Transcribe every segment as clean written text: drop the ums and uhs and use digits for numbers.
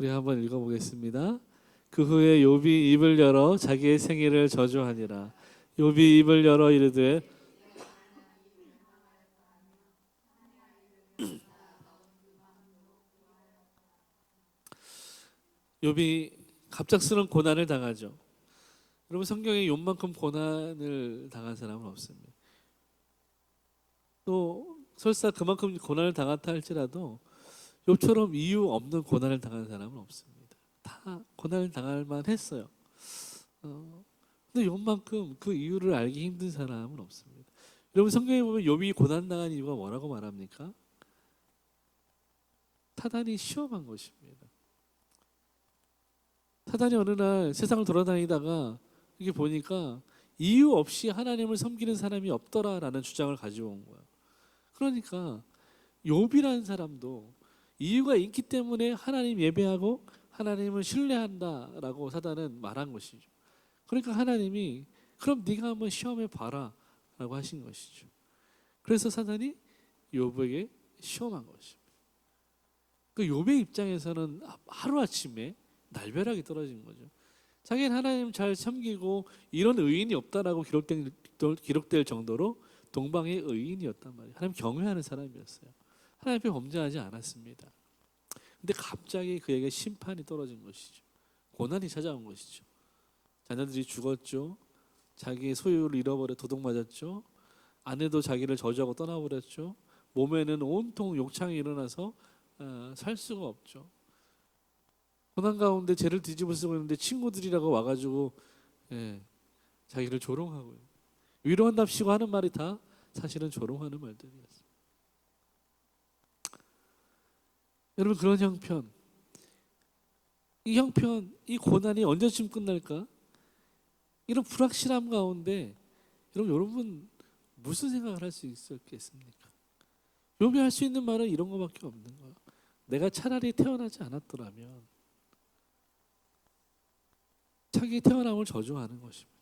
우리 한번 읽어보겠습니다. 그 후에 욥이 입을 열어 자기의 생애를 저주하니라. 욥이 입을 열어 이르되 욥이 갑작스러운 고난을 당하죠. 여러분, 성경에 욥만큼 고난을 당한 사람은 없습니다. 또 설사 그만큼 고난을 당했다 할지라도 욥처럼 이유 없는 고난을 당한 사람은 없습니다. 다 고난을 당할 만했어요. 근데 욥만큼 그 이유를 알기 힘든 사람은 없습니다. 여러분, 성경에 보면 욥이 고난 당한 이유가 뭐라고 말합니까? 사단이 시험한 것입니다. 사단이 어느 날 세상을 돌아다니다가 이게 보니까 이유 없이 하나님을 섬기는 사람이 없더라라는 주장을 가지고 온 거야. 그러니까 욥이라는 사람도 이유가 있기 때문에 하나님 예배하고 하나님을 신뢰한다라고 사단은 말한 것이죠. 그러니까 하나님이 그럼 네가 한번 시험해 봐라 라고 하신 것이죠. 그래서 사단이 욥에게 시험한 것입니다. 그 욥의 입장에서는 하루아침에 날벼락이 떨어진 거죠. 자기는 하나님 잘 섬기고 이런 의인이 없다라고 기록될 정도로 동방의 의인이었단 말이에요. 하나님 경외하는 사람이었어요. 하나님 앞에 범죄하지 않았습니다. 근데 갑자기 그에게 심판이 떨어진 것이죠. 고난이 찾아온 것이죠. 자녀들이 죽었죠. 자기의 소유를 잃어버려 도둑맞았죠. 아내도 자기를 저주하고 떠나버렸죠. 몸에는 온통 욕창이 일어나서 살 수가 없죠. 고난 가운데 죄를 뒤집어 쓰고 있는데 친구들이라고 와가지고 자기를 조롱하고요. 위로한답시고 하는 말이 다 사실은 조롱하는 말들이었어요. 여러분, 그런 형편, 이 고난이 언제쯤 끝날까? 이런 불확실함 가운데 여러분 무슨 생각을 할 수 있었겠습니까? 욥이 할 수 있는 말은 이런 거밖에 없는 거예요. 내가 차라리 태어나지 않았더라면, 자기 태어남을 저주하는 것입니다.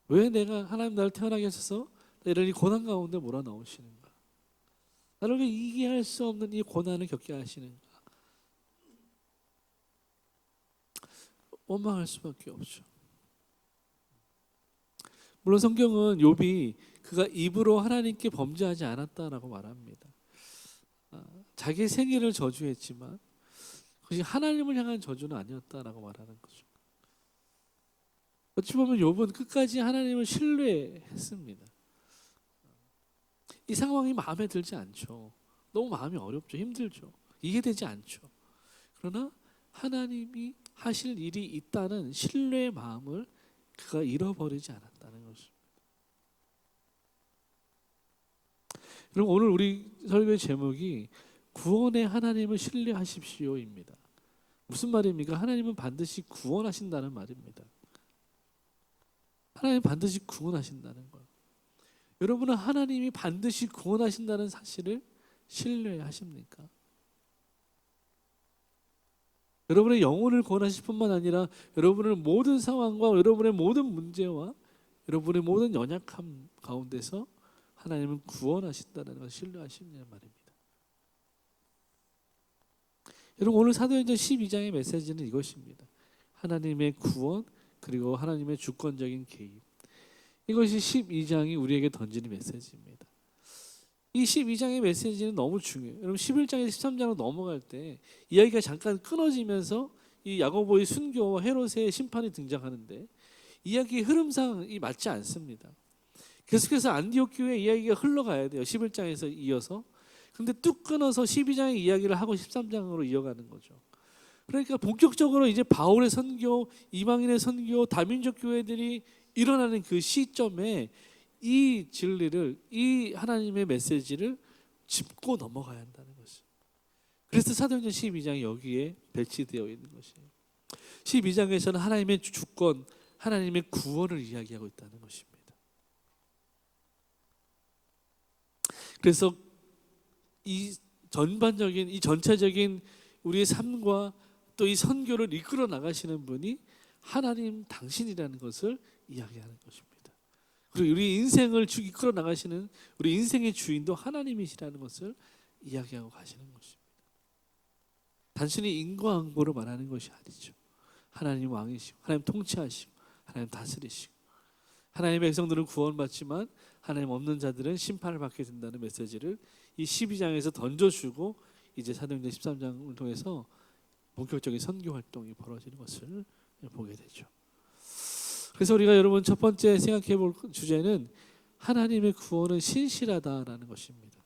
왜 내가 하나님 나를 태어나게 하셔서 이런 이 고난 가운데 몰아넣으시는가? 나를 왜 이해할 수 없는 이 고난을 겪게 하시는가? 원망할 수밖에 없죠. 물론 성경은 욥이 그가 입으로 하나님께 범죄하지 않았다라고 말합니다. 자기의 생애를 저주했지만 그것이 하나님을 향한 저주는 아니었다라고 말하는 거죠. 어찌 보면 욥은 끝까지 하나님을 신뢰했습니다. 이 상황이 마음에 들지 않죠. 너무 마음이 어렵죠. 힘들죠. 이해되지 않죠. 그러나 하나님이 하실 일이 있다는 신뢰의 마음을 그가 잃어버리지 않았다는 것입니다. 여러분, 오늘 우리 설교의 제목이 구원의 하나님을 신뢰하십시오입니다. 무슨 말입니까? 하나님은 반드시 구원하신다는 말입니다. 하나님 반드시 구원하신다는 거예요. 여러분은 하나님이 반드시 구원하신다는 사실을 신뢰하십니까? 여러분의 영혼을 구원하실 뿐만 아니라 여러분의 모든 상황과 여러분의 모든 문제와 여러분의 모든 연약함 가운데서 하나님은 구원하신다는 것을 신뢰하시느냐는 말입니다. 여러분, 오늘 사도행전 12장의 메시지는 이것입니다. 하나님의 구원 그리고 하나님의 주권적인 개입. 이것이 12장이 우리에게 던지는 메시지입니다. 이 12장의 메시지는 너무 중요해요. 여러분, 11장에서 13장으로 넘어갈 때 이야기가 잠깐 끊어지면서 이 야고보의 순교와 헤롯의 심판이 등장하는데 이야기의 흐름상이 맞지 않습니다. 계속해서 안디옥 교회 이야기가 흘러가야 돼요. 11장에서 이어서. 근데 뚝 끊어서 12장의 이야기를 하고 13장으로 이어가는 거죠. 그러니까 본격적으로 이제 바울의 선교, 이방인의 선교, 다민족 교회들이 일어나는 그 시점에 이 진리를, 이 하나님의 메시지를 짚고 넘어가야 한다는 것이죠. 그래서 사도행전 12장이 여기에 배치되어 있는 것이에요. 12장에서는 하나님의 주권, 하나님의 구원을 이야기하고 있다는 것입니다. 그래서 이 전반적인, 이 전체적인 우리의 삶과 또 이 선교를 이끌어 나가시는 분이 하나님 당신이라는 것을 이야기하는 것입니다. 그리고 우리 인생을 이끌어 나가시는 우리 인생의 주인도 하나님이시라는 것을 이야기하고 가시는 것입니다. 단순히 인과응보를 말하는 것이 아니죠. 하나님 왕이시고 하나님 통치하시고 하나님 다스리시고 하나님의 백성들은 구원받지만 하나님 없는 자들은 심판을 받게 된다는 메시지를 이 12장에서 던져주고 이제 사도행전 13장을 통해서 본격적인 선교 활동이 벌어지는 것을 보게 되죠. 그래서 우리가 여러분 첫 번째 생각해 볼 주제는 하나님의 구원은 신실하다라는 것입니다.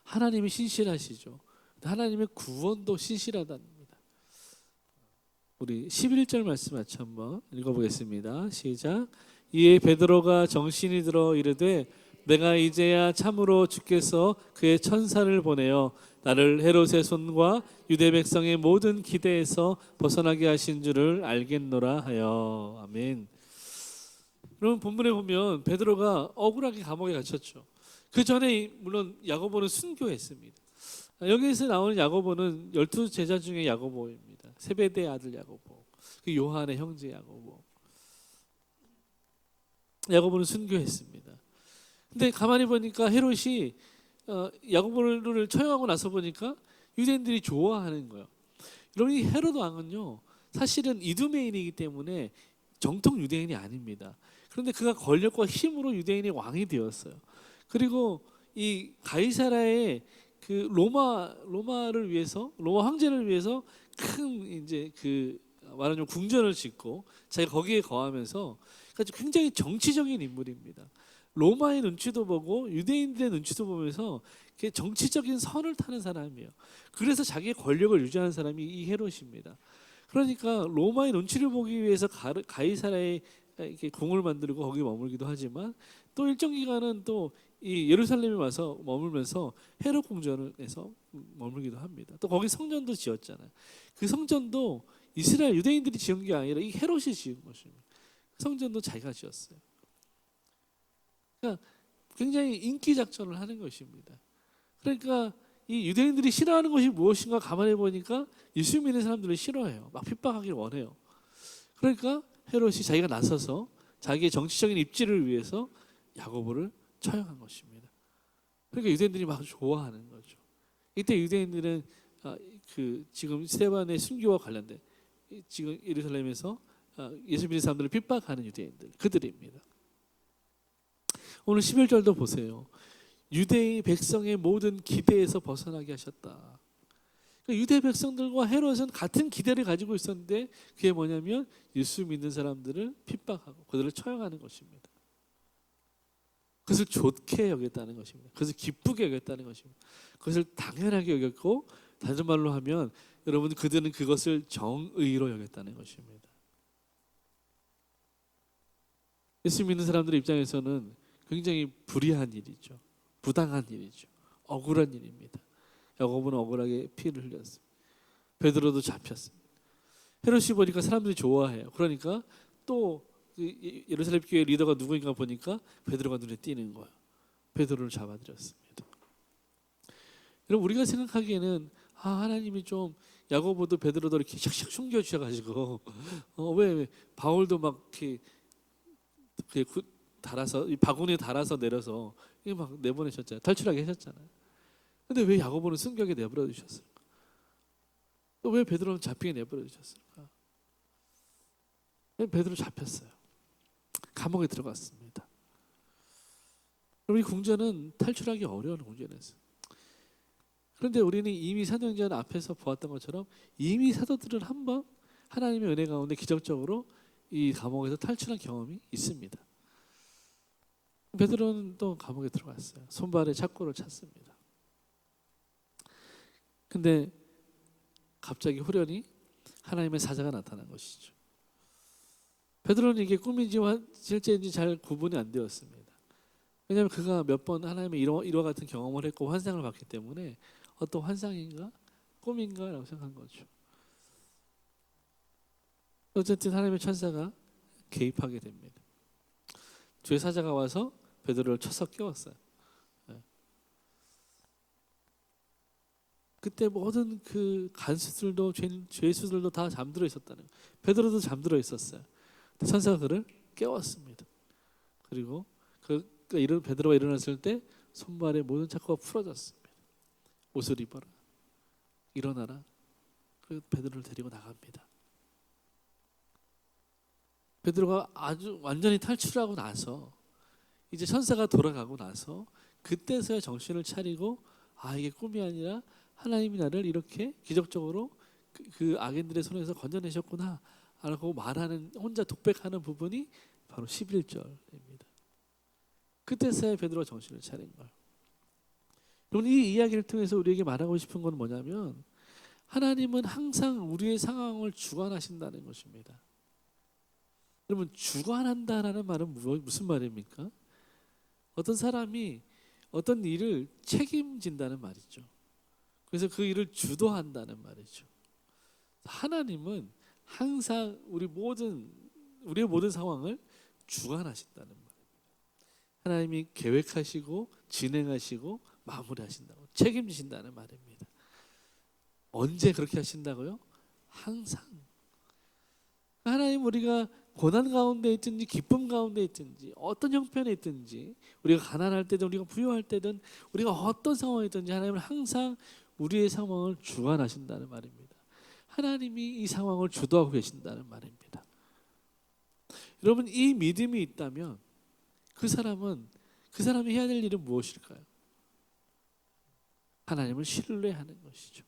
하나님이 신실하시죠. 하나님의 구원도 신실하답니다. 우리 11절 말씀 같이 한번 읽어보겠습니다. 시작. 이에 베드로가 정신이 들어 이르되 내가 이제야 참으로 주께서 그의 천사를 보내어 나를 헤롯의 손과 유대 백성의 모든 기대에서 벗어나게 하신 줄을 알겠노라 하여. 아멘. 여러분 본문에 보면 베드로가 억울하게 감옥에 갇혔죠. 그 전에 물론 야고보는 순교했습니다. 여기에서 나오는 야고보는 12제자 중에 야고보입니다. 세베대의 아들 야고보, 그 요한의 형제 야고보. 야고보는 순교했습니다. 근데 가만히 보니까 헤롯이 야고보를 처형하고 나서 보니까 유대인들이 좋아하는 거예요. 여러분 이 헤롯 왕은요 사실은 이두메인이기 때문에 정통 유대인이 아닙니다. 그런데 그가 권력과 힘으로 유대인의 왕이 되었어요. 그리고 이 가이사라의 그 로마를 위해서 로마 황제를 위해서 큰 이제 그 말하자면 궁전을 짓고 자기가 거기에 거하면서 굉장히 정치적인 인물입니다. 로마의 눈치도 보고 유대인들의 눈치도 보면서 정치적인 선을 타는 사람이에요. 그래서 자기의 권력을 유지하는 사람이 이 헤롯입니다. 그러니까 로마의 눈치를 보기 위해서 가이사라의 이렇게 궁을 만들고 거기 머물기도 하지만 또 일정 기간은 또 이 예루살렘에 와서 머물면서 헤롯 궁전에서 머물기도 합니다. 또 거기 성전도 지었잖아요. 그 성전도 이스라엘 유대인들이 지은 게 아니라 이 헤롯이 지은 것입니다. 성전도 자기가 지었어요. 그러니까 굉장히 인기 작전을 하는 것입니다. 그러니까 이 유대인들이 싫어하는 것이 무엇인가 가만히 보니까 예수 믿는 사람들을 싫어해요. 막 핍박하기를 원해요. 그러니까 헤롯이 자기가 나서서 자기의 정치적인 입지를 위해서 야고보를 처형한 것입니다. 그러니까 유대인들이 막 좋아하는 거죠. 이때 유대인들은 그 지금 스데반의 순교와 관련된 지금 예루살렘에서 예수 믿는 사람들을 핍박하는 유대인들 그들입니다. 오늘 11절도 보세요. 유대의 백성의 모든 기대에서 벗어나게 하셨다. 그러니까 유대 백성들과 헤롯은 같은 기대를 가지고 있었는데 그게 뭐냐면 예수 믿는 사람들을 핍박하고 그들을 처형하는 것입니다. 그것을 좋게 여겼다는 것입니다. 그것을 기쁘게 여겼다는 것입니다. 그것을 당연하게 여겼고 다른 말로 하면 여러분 그들은 그것을 정의로 여겼다는 것입니다. 예수 믿는 사람들 입장에서는 굉장히 불의한 일이죠. 부당한 일이죠. 억울한 일입니다. 야고보는 억울하게 피를 흘렸습니다. 베드로도 잡혔습니다. 헤롯이 보니까 사람들이 좋아해요. 그러니까 또 예루살렘 교회 리더가 누구인가 보니까 베드로가 눈에 띄는 거예요. 베드로를 잡아들였습니다. 여러분 우리가 생각하기에는 하나님이 좀 야고보도 베드로도 이렇게 샥샥 숨겨주셔가지고 왜 바울도 막 이렇게 달아서 이 바구니에 달아서 내려서 이게 막 내보내셨잖아요. 탈출하게 하셨잖아요. 근데 왜 야고보는 숨겨게 내버려 두셨을까? 또 왜 베드로는 잡히게 내버려 두셨을까? 베드로 잡혔어요. 감옥에 들어갔습니다. 이 궁전은 탈출하기 어려운 궁전이었어요. 그런데 우리는 이미 사도행전 앞에서 보았던 것처럼 이미 사도들은 한번 하나님의 은혜 가운데 기적적으로 이 감옥에서 탈출한 경험이 있습니다. 베드로는 또 감옥에 들어갔어요. 손발에 착고를 찼습니다. 근데 갑자기 후련히 하나님의 사자가 나타난 것이죠. 베드로는 이게 꿈인지 실제인지 잘 구분이 안 되었습니다. 왜냐하면 그가 몇 번 하나님의 이와 같은 경험을 했고 환상을 봤기 때문에 어떤 환상인가 꿈인가 라고 생각한 거죠. 어쨌든 하나님의 천사가 개입하게 됩니다. 주의 사자가 와서 베드로를 쳐서 깨웠어요. 그때 모든 그 간수들도 죄수들도 다 잠들어 있었다는 거예요. 베드로도 잠들어 있었어요. 천사가 그를 깨웠습니다. 그리고 베드로가 일어났을 때 손발에 모든 착고가 풀어졌습니다. 옷을 입어라. 일어나라. 그 베드로를 데리고 나갑니다. 베드로가 아주 완전히 탈출하고 나서 이제 천사가 돌아가고 나서 그때서야 정신을 차리고 아, 이게 꿈이 아니라 하나님이 나를 이렇게 기적적으로 그 악인들의 손에서 건져내셨구나 라고 말하는, 혼자 독백하는 부분이 바로 11절입니다. 그때서야 베드로가 정신을 차린 거예요. 여러분, 이 이야기를 통해서 우리에게 말하고 싶은 건 뭐냐면 하나님은 항상 우리의 상황을 주관하신다는 것입니다. 여러분, 주관한다라는 말은 무슨 말입니까? 어떤 사람이 어떤 일을 책임진다는 말이죠. 그래서 그 일을 주도한다는 말이죠. 하나님은 항상 우리의 모든 상황을 주관하신다는 말입니다. 하나님이 계획하시고 진행하시고 마무리하신다고, 책임지신다는 말입니다. 언제 그렇게 하신다고요? 항상. 하나님, 우리가 고난 가운데 있든지 기쁨 가운데 있든지 어떤 형편에 있든지, 우리가 가난할 때든 우리가 부유할 때든 우리가 어떤 상황에 있든지 하나님은 항상 우리의 상황을 주관하신다는 말입니다. 하나님이 이 상황을 주도하고 계신다는 말입니다. 여러분, 이 믿음이 있다면 그 사람이 해야 될 일은 무엇일까요? 하나님을 신뢰하는 것이죠.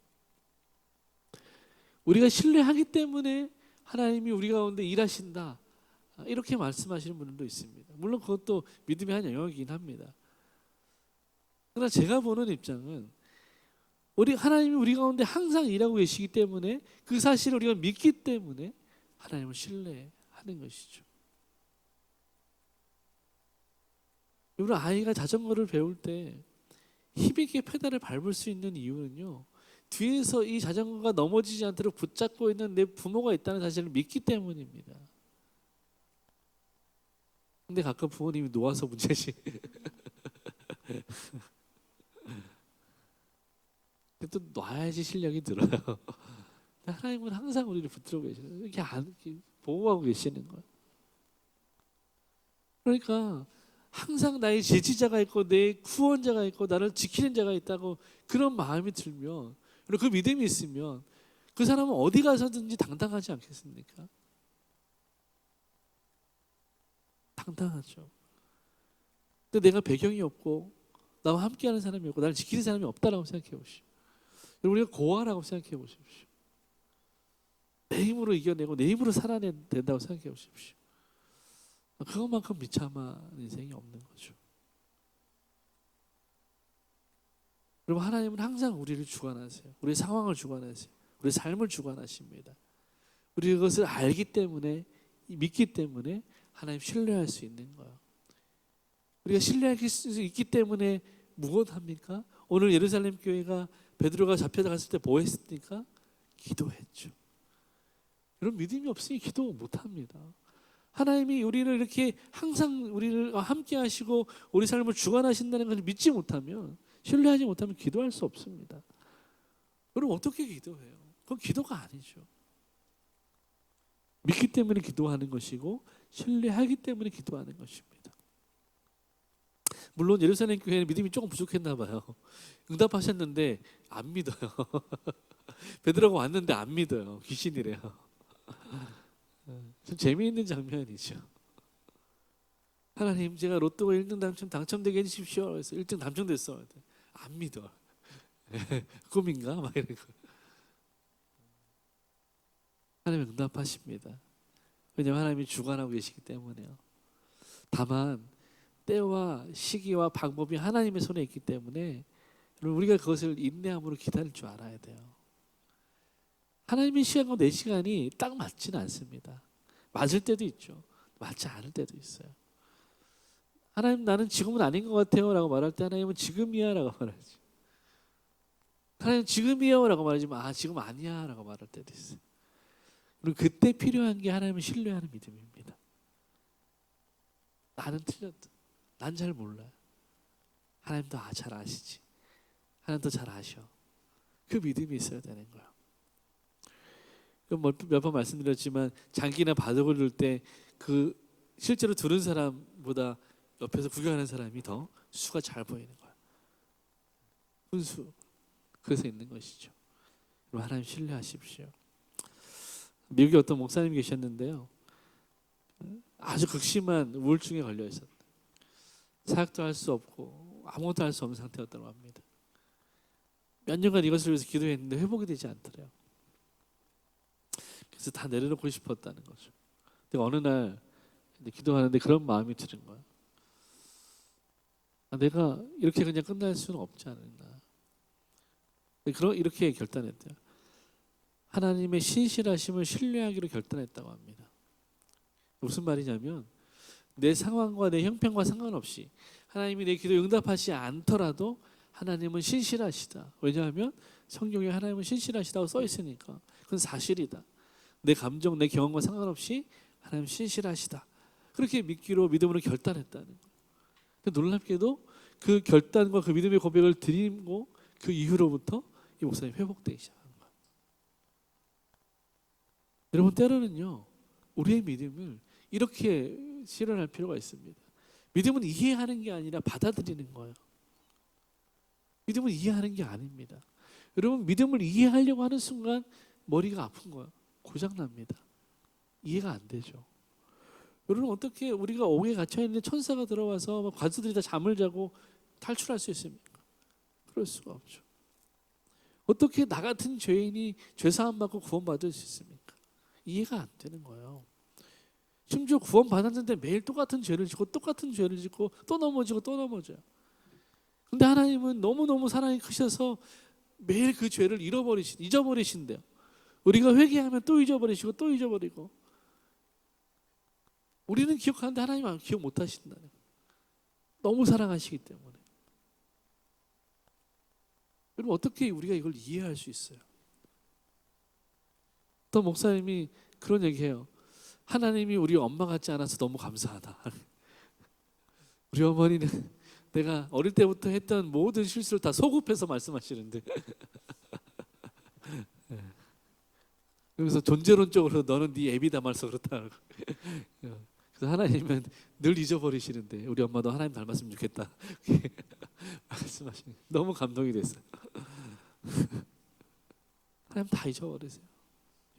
우리가 신뢰하기 때문에 하나님이 우리 가운데 일하신다, 이렇게 말씀하시는 분들도 있습니다. 물론 그것도 믿음의 한 영역이긴 합니다. 그러나 제가 보는 입장은 하나님이 우리 가운데 항상 일하고 계시기 때문에, 그 사실을 우리가 믿기 때문에 하나님을 신뢰하는 것이죠. 여러분, 아이가 자전거를 배울 때 힘있게 페달을 밟을 수 있는 이유는요, 뒤에서 이 자전거가 넘어지지 않도록 붙잡고 있는 내 부모가 있다는 사실을 믿기 때문입니다. 근데 가끔 부모님이 놓아서 문제지. 또 놔야지 실력이 들어요. 하나님은 항상 우리를 붙들고 계시는, 이렇게 보호하고 계시는 거예요. 그러니까 항상 나의 제지자가 있고 내 구원자가 있고 나를 지키는 자가 있다고 그런 마음이 들면, 그리고 그 믿음이 있으면 그 사람은 어디 가서든지 당당하지 않겠습니까? 당당하죠. 근데 내가 배경이 없고 나와 함께하는 사람이 없고 나를 지키는 사람이 없다라고 생각해 보십시오. 우리가 고아라고 생각해 보십시오. 내 힘으로 이겨내고 내 힘으로 살아내야 된다고 생각해 보십시오. 그것만큼 비참한 인생이 없는 거죠. 여러분, 하나님은 항상 우리를 주관하세요. 우리의 상황을 주관하세요. 우리의 삶을 주관하십니다. 우리 그것을 알기 때문에, 믿기 때문에 하나님 신뢰할 수 있는 거예요. 우리가 신뢰할 수 있기 때문에 무엇합니까? 오늘 예루살렘 교회가 베드로가 잡혀갔을 때 뭐 했습니까? 기도했죠. 여러분, 믿음이 없으니 기도 못합니다. 하나님이 우리를 이렇게 항상 우리를 함께 하시고 우리 삶을 주관하신다는 것을 믿지 못하면, 신뢰하지 못하면 기도할 수 없습니다. 그럼 어떻게 기도해요? 그건 기도가 아니죠. 믿기 때문에 기도하는 것이고 신뢰하기 때문에 기도하는 것입니다. 물론 예루살렘 교회는 믿음이 조금 부족했나 봐요. 응답하셨는데 안 믿어요. 베드로가 왔는데 안 믿어요. 귀신이래요. 좀 재미있는 장면이죠. 하나님, 제가 로또가 1등 당첨되게 해주십시오. 그래서 1등 당첨됐어. 안 믿어. 꿈인가? 막 이런 거. 하나님 응답하십니다. 왜냐하면 하나님이 주관하고 계시기 때문에요. 다만 때와 시기와 방법이 하나님의 손에 있기 때문에 우리가 그것을 인내함으로 기다릴 줄 알아야 돼요. 하나님의 시간과 내 시간이 딱 맞지는 않습니다. 맞을 때도 있죠. 맞지 않을 때도 있어요. 하나님, 나는 지금은 아닌 것 같아요 라고 말할 때 하나님은 지금이야 라고 말하지. 하나님 지금이요 라고 말하지만 지금 아니야 라고 말할 때도 있어요. 그리고 그때 필요한 게 하나님을 신뢰하는 믿음입니다. 나는 틀렸다. 난 잘 몰라. 하나님도 잘 아시지. 하나님도 잘 아셔. 그 믿음이 있어야 되는 거야. 몇 번 말씀드렸지만 장기나 바둑을 둘 때 그 실제로 두른 사람보다 옆에서 구경하는 사람이 더 수가 잘 보이는 거야. 분수. 그래서 있는 것이죠. 하나님 신뢰하십시오. 미국에 어떤 목사님이 계셨는데요. 아주 극심한 우울증에 걸려 있었다. 사역도 할 수 없고 아무것도 할 수 없는 상태였다고 합니다. 몇 년간 이것을 위해서 기도했는데 회복이 되지 않더래요. 그래서 다 내려놓고 싶었다는 거죠. 근데 어느 날 기도하는데 그런 마음이 드는 거예요. 내가 이렇게 그냥 끝날 수는 없지 않나. 이렇게 결단했대요. 하나님의 신실하심을 신뢰하기로 결단했다고 합니다. 무슨 말이냐면 내 상황과 내 형편과 상관없이 하나님이 내 기도 응답하지 않더라도 하나님은 신실하시다. 왜냐하면 성경에 하나님은 신실하시다고 써 있으니까 그건 사실이다. 내 감정, 내 경험과 상관없이 하나님 신실하시다. 그렇게 믿음으로 결단했다는 거예요. 놀랍게도 그 결단과 그 믿음의 고백을 드리고 그 이후로부터 이 목사님이 회복되기 시작한 거예요. 여러분, 때로는요 우리의 믿음을 이렇게 실현할 필요가 있습니다. 믿음은 이해하는 게 아니라 받아들이는 거예요. 믿음은 이해하는 게 아닙니다. 여러분, 믿음을 이해하려고 하는 순간 머리가 아픈 거예요. 고장납니다. 이해가 안 되죠. 여러분, 어떻게 우리가 옥에 갇혀있는 천사가 들어와서 관수들이 다 잠을 자고 탈출할 수 있습니까? 그럴 수가 없죠. 어떻게 나 같은 죄인이 죄사함 받고 구원받을 수 있습니까? 이해가 안 되는 거예요. 심지어 구원받았는데 매일 똑같은 죄를 짓고 똑같은 죄를 짓고 또 넘어지고 또 넘어져요. 근데 하나님은 너무너무 사랑이 크셔서 매일 그 죄를 잊어버리신대요. 우리가 회개하면 또 잊어버리시고 또 잊어버리고. 우리는 기억하는데 하나님은 기억 못 하신다는 거예요. 너무 사랑하시기 때문에. 여러분, 어떻게 우리가 이걸 이해할 수 있어요? 또 목사님이 그런 얘기해요. 하나님이 우리 엄마 같지 않아서 너무 감사하다. 우리 어머니는 내가 어릴 때부터 했던 모든 실수를 다 소급해서 말씀하시는데 그래서 존재론적으로 너는 네 애비다 말서 그렇다. 그래서 하나님은 늘 잊어버리시는데 우리 엄마도 하나님 닮았으면 좋겠다. 말씀하시는 너무 감동이 됐어요. 하나님 다 잊어버리세요.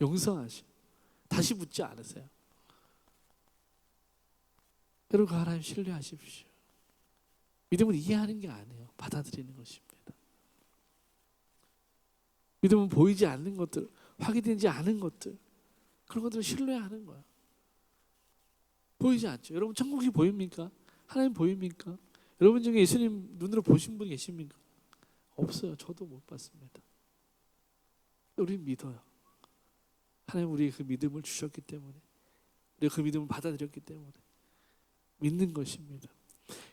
용서하시고 다시 묻지 않으세요. 여러분, 하나님 신뢰하십시오. 믿음은 이해하는 게 아니에요. 받아들이는 것입니다. 믿음은 보이지 않는 것들, 확인되지 않은 것들, 그런 것들을 신뢰하는 거예요. 보이지 않죠. 여러분, 천국이 보입니까? 하나님 보입니까? 여러분 중에 예수님 눈으로 보신 분 계십니까? 없어요. 저도 못 봤습니다. 우리는 믿어요. 하나님 우리에게 그 믿음을 주셨기 때문에, 우리가 그 믿음을 받아들였기 때문에 믿는 것입니다.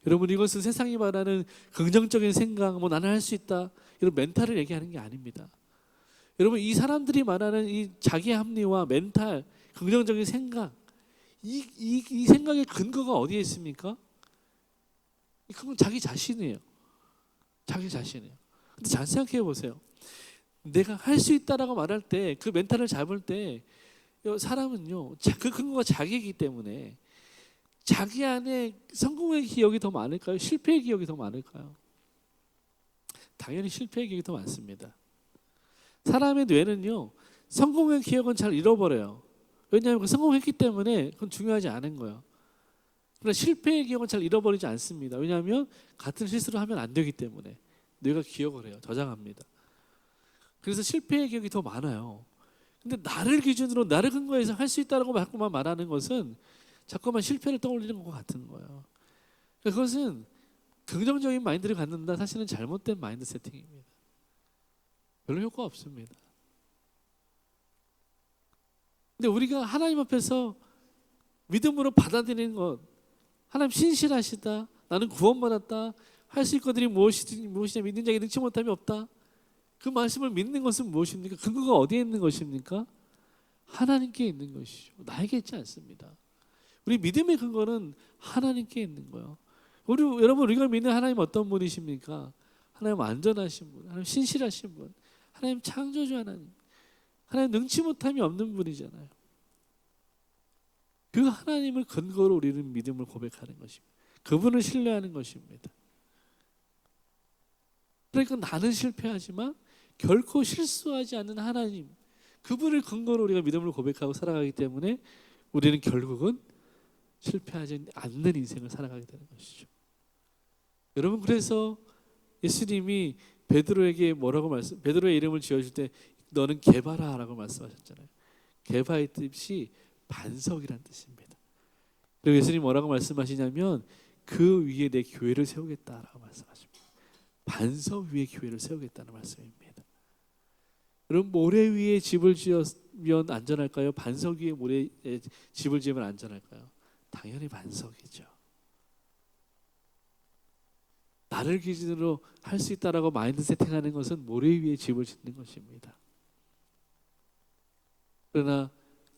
여러분, 이것은 세상이 말하는 긍정적인 생각, 나는 할 수 있다, 이런 멘탈을 얘기하는 게 아닙니다. 여러분, 이 사람들이 말하는 이 자기 합리화, 멘탈, 긍정적인 생각, 이 생각의 근거가 어디에 있습니까? 그건 자기 자신이에요. 자기 자신이에요. 근데 잘 생각해 보세요. 내가 할 수 있다라고 말할 때, 그 멘탈을 잡을 때 사람은요, 그 근거가 자기이기 때문에 자기 안에 성공의 기억이 더 많을까요? 실패의 기억이 더 많을까요? 당연히 실패의 기억이 더 많습니다. 사람의 뇌는요, 성공의 기억은 잘 잃어버려요. 왜냐하면 그 성공했기 때문에 그건 중요하지 않은 거예요. 그러나 실패의 기억은 잘 잃어버리지 않습니다. 왜냐하면 같은 실수를 하면 안 되기 때문에 뇌가 기억을 해요. 저장합니다. 그래서 실패의 기억이 더 많아요. 근데 나를 기준으로, 나를 근거해서 할 수 있다고 자꾸만 말하는 것은 자꾸만 실패를 떠올리는 것 같은 거예요. 그것은 긍정적인 마인드를 갖는다, 사실은 잘못된 마인드 세팅입니다. 별로 효과 없습니다. 근데 우리가 하나님 앞에서 믿음으로 받아들이는 것, 하나님 신실하시다, 나는 구원받았다, 할 수 있거든이 무엇이냐, 믿는 자에게 능치 못함이 없다, 그 말씀을 믿는 것은 무엇입니까? 근거가 어디에 있는 것입니까? 하나님께 있는 것이죠. 나에게 있지 않습니다. 우리 믿음의 근거는 하나님께 있는 거예요. 여러분, 우리가 믿는 하나님 어떤 분이십니까? 하나님 안전하신 분, 하나님 신실하신 분, 하나님 창조주 하나님, 하나님 능치 못함이 없는 분이잖아요. 그 하나님을 근거로 우리는 믿음을 고백하는 것입니다. 그분을 신뢰하는 것입니다. 그러니까 나는 실패하지만 결코 실수하지 않는 하나님, 그분을 근거로 우리가 믿음을 고백하고 살아가기 때문에 우리는 결국은 실패하지 않는 인생을 살아가게 되는 것이죠. 여러분, 그래서 예수님이 베드로에게 베드로의 이름을 지어줄 때 너는 게바라라고 말씀하셨잖아요. 게바의 뜻이 반석이란 뜻입니다. 그리고 예수님 뭐라고 말씀하시냐면 그 위에 내 교회를 세우겠다라고 말씀하십니다. 반석 위에 교회를 세우겠다는 말씀입니다. 그럼 모래 위에 집을 지으면 안전할까요? 반석 위에 모래에 집을 지으면 안전할까요? 당연히 반석이죠. 나를 기준으로 할 수 있다라고 마인드 세팅하는 것은 모래 위에 집을 짓는 것입니다. 그러나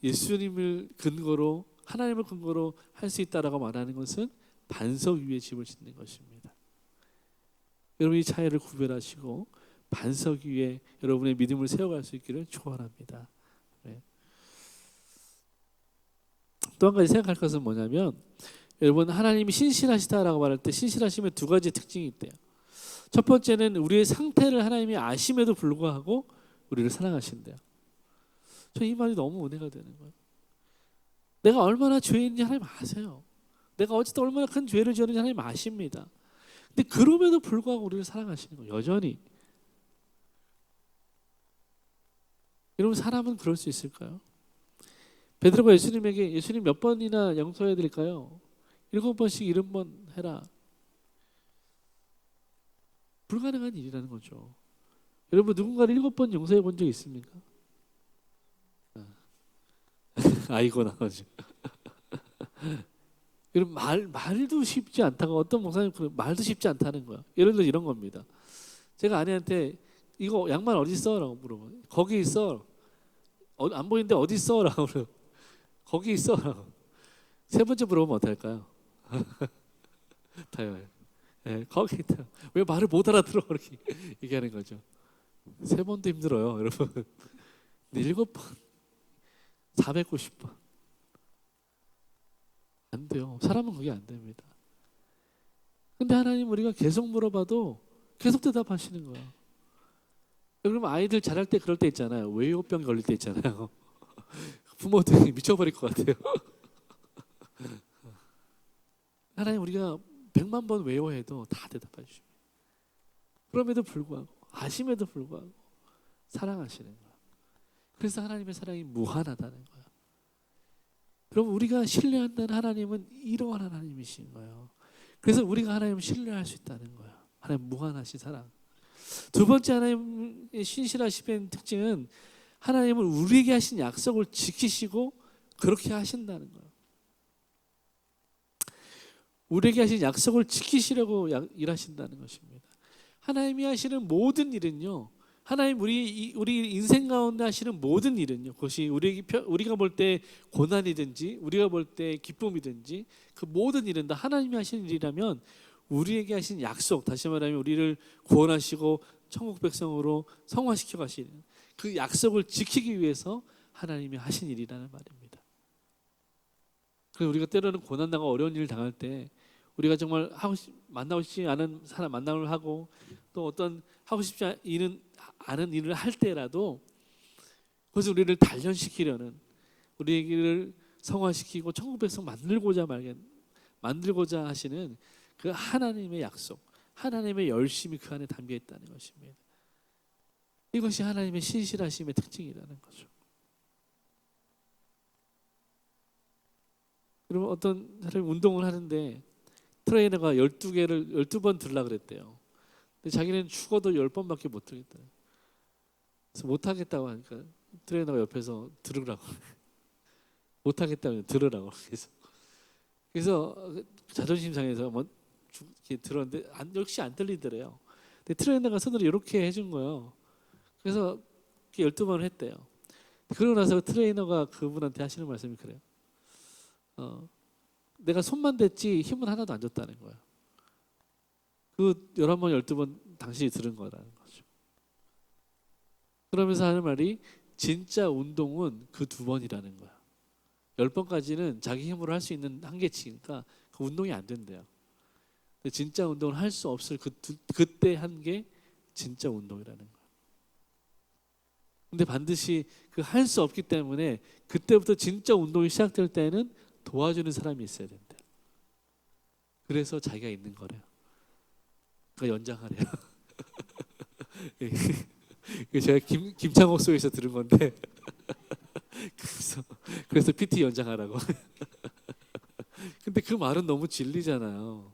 예수님을 근거로, 하나님을 근거로 할 수 있다라고 말하는 것은 반석 위에 집을 짓는 것입니다. 여러분, 이 차이를 구별하시고 반석 위에 여러분의 믿음을 세워갈 수 있기를 축원합니다. 네. 또 한 가지 생각할 것은 뭐냐면, 여러분, 하나님이 신실하시다라고 말할 때 신실하심에 두 가지 특징이 있대요. 첫 번째는 우리의 상태를 하나님이 아심에도 불구하고 우리를 사랑하신대요. 저 이 말이 너무 은혜가 되는 거예요. 내가 얼마나 죄인인지 하나님 아세요. 내가 어쨌든 얼마나 큰 죄를 지었는지 하나님 아십니다. 근데 그럼에도 불구하고 우리를 사랑하시는 거예요. 여전히. 여러분, 사람은 그럴 수 있을까요? 베드로가 예수님에게 예수님 몇 번이나 용서해 드릴까요? 7번씩 70번 해라. 불가능한 일이라는 거죠. 여러분, 누군가를 7번 용서해 본 적 있습니까? 아이고 나오죠. 여러분, 말도 쉽지 않다고, 어떤 목사님 말도 쉽지 않다는 거야. 예를 들어 이런 겁니다. 제가 아내한테 이거 양말 어디 있어? 라고 물어봐요. 거기 있어. 안 보이는데 어디 있어? 라고 물어요. 거기 있어. 라고. 세 번째 물어보면 어떨까요? 다요. 네, 거기 있다. 왜 말을 못 알아들어? 그렇게 얘기하는 거죠. 3번도 힘들어요, 여러분. 근데 7번, 490번. 안 돼요. 사람은 그게 안 됩니다. 근데 하나님, 우리가 계속 물어봐도 계속 대답하시는 거야. 그러면 아이들 자랄 때 그럴 때 있잖아요. 외유병 걸릴 때 있잖아요. 부모들이 미쳐버릴 것 같아요. 하나님, 우리가 100만 번 외워해도 다 대답해 주십니다. 그럼에도 불구하고, 아심에도 불구하고 사랑하시는 거야. 그래서 하나님의 사랑이 무한하다는 거야. 그럼 우리가 신뢰한다는 하나님은 이러한 하나님이신 거예요. 그래서 우리가 하나님을 신뢰할 수 있다는 거예요. 하나님 무한하신 사랑. 두 번째, 하나님의 신실하심의 특징은 하나님은 우리에게 하신 약속을 지키시고 그렇게 하신다는 거예요. 우리에게 하신 약속을 지키시려고 일하신다는 것입니다. 하나님이 하시는 모든 일은요, 하나님 우리 인생 가운데 하시는 모든 일은요, 그것이 우리가 볼 때 고난이든지 우리가 볼 때 기쁨이든지 그 모든 일은 다 하나님이 하시는 일이라면 우리에게 하신 약속, 다시 말하면 우리를 구원하시고 천국 백성으로 성화시켜 가시는 그 약속을 지키기 위해서 하나님이 하신 일이라는 말입니다. 그래서 우리가 때로는 고난당하고 어려운 일을 당할 때 우리가 정말 만나고 싶지 않은 사람 만남을 하고 또 어떤 하고 싶지 않은 일을 할 때라도 그것을 우리를 단련시키려는, 우리를 성화시키고 천국 백성 만들고자 하시는 그 하나님의 약속, 하나님의 열심이 그 안에 담겨 있다는 것입니다. 이것이 하나님의 신실하심의 특징이라는 거죠. 여러분, 어떤 사람이 운동을 하는데 트레이너가 12번 들으려고 그랬대요. 근데 자기는 죽어도 10번밖에 못 들겠다. 그래서 못하겠다고 하니까 트레이너가 옆에서 들으라고. 못하겠다고 들으라고. 그래서 자존심 상해서 이렇게 들었는데 역시 안 들리더래요. 근데 트레이너가 손으로 이렇게 해준 거예요. 그래서 12번을 했대요. 그러고 나서 트레이너가 그분한테 하시는 말씀이 그래요. 내가 손만 댔지 힘은 하나도 안 줬다는 거야. 그 11번, 12번 당신이 들은 거라는 거죠. 그러면서 하는 말이 진짜 운동은 그 2번이라는 거야. 10번까지는 자기 힘으로 할 수 있는 한계치니까 그 운동이 안 된대요. 진짜 운동을 할 수 없을 그때 한 게 진짜 운동이라는 거야. 근데 반드시 그 할 수 없기 때문에 그때부터 진짜 운동이 시작될 때는 도와주는 사람이 있어야 된다. 그래서 자기가 있는 거래요. 그러니까 연장하래요. 이게 제가 김창옥 속에서 들은 건데 그래서 PT 연장하라고. 근데 그 말은 너무 진리잖아요.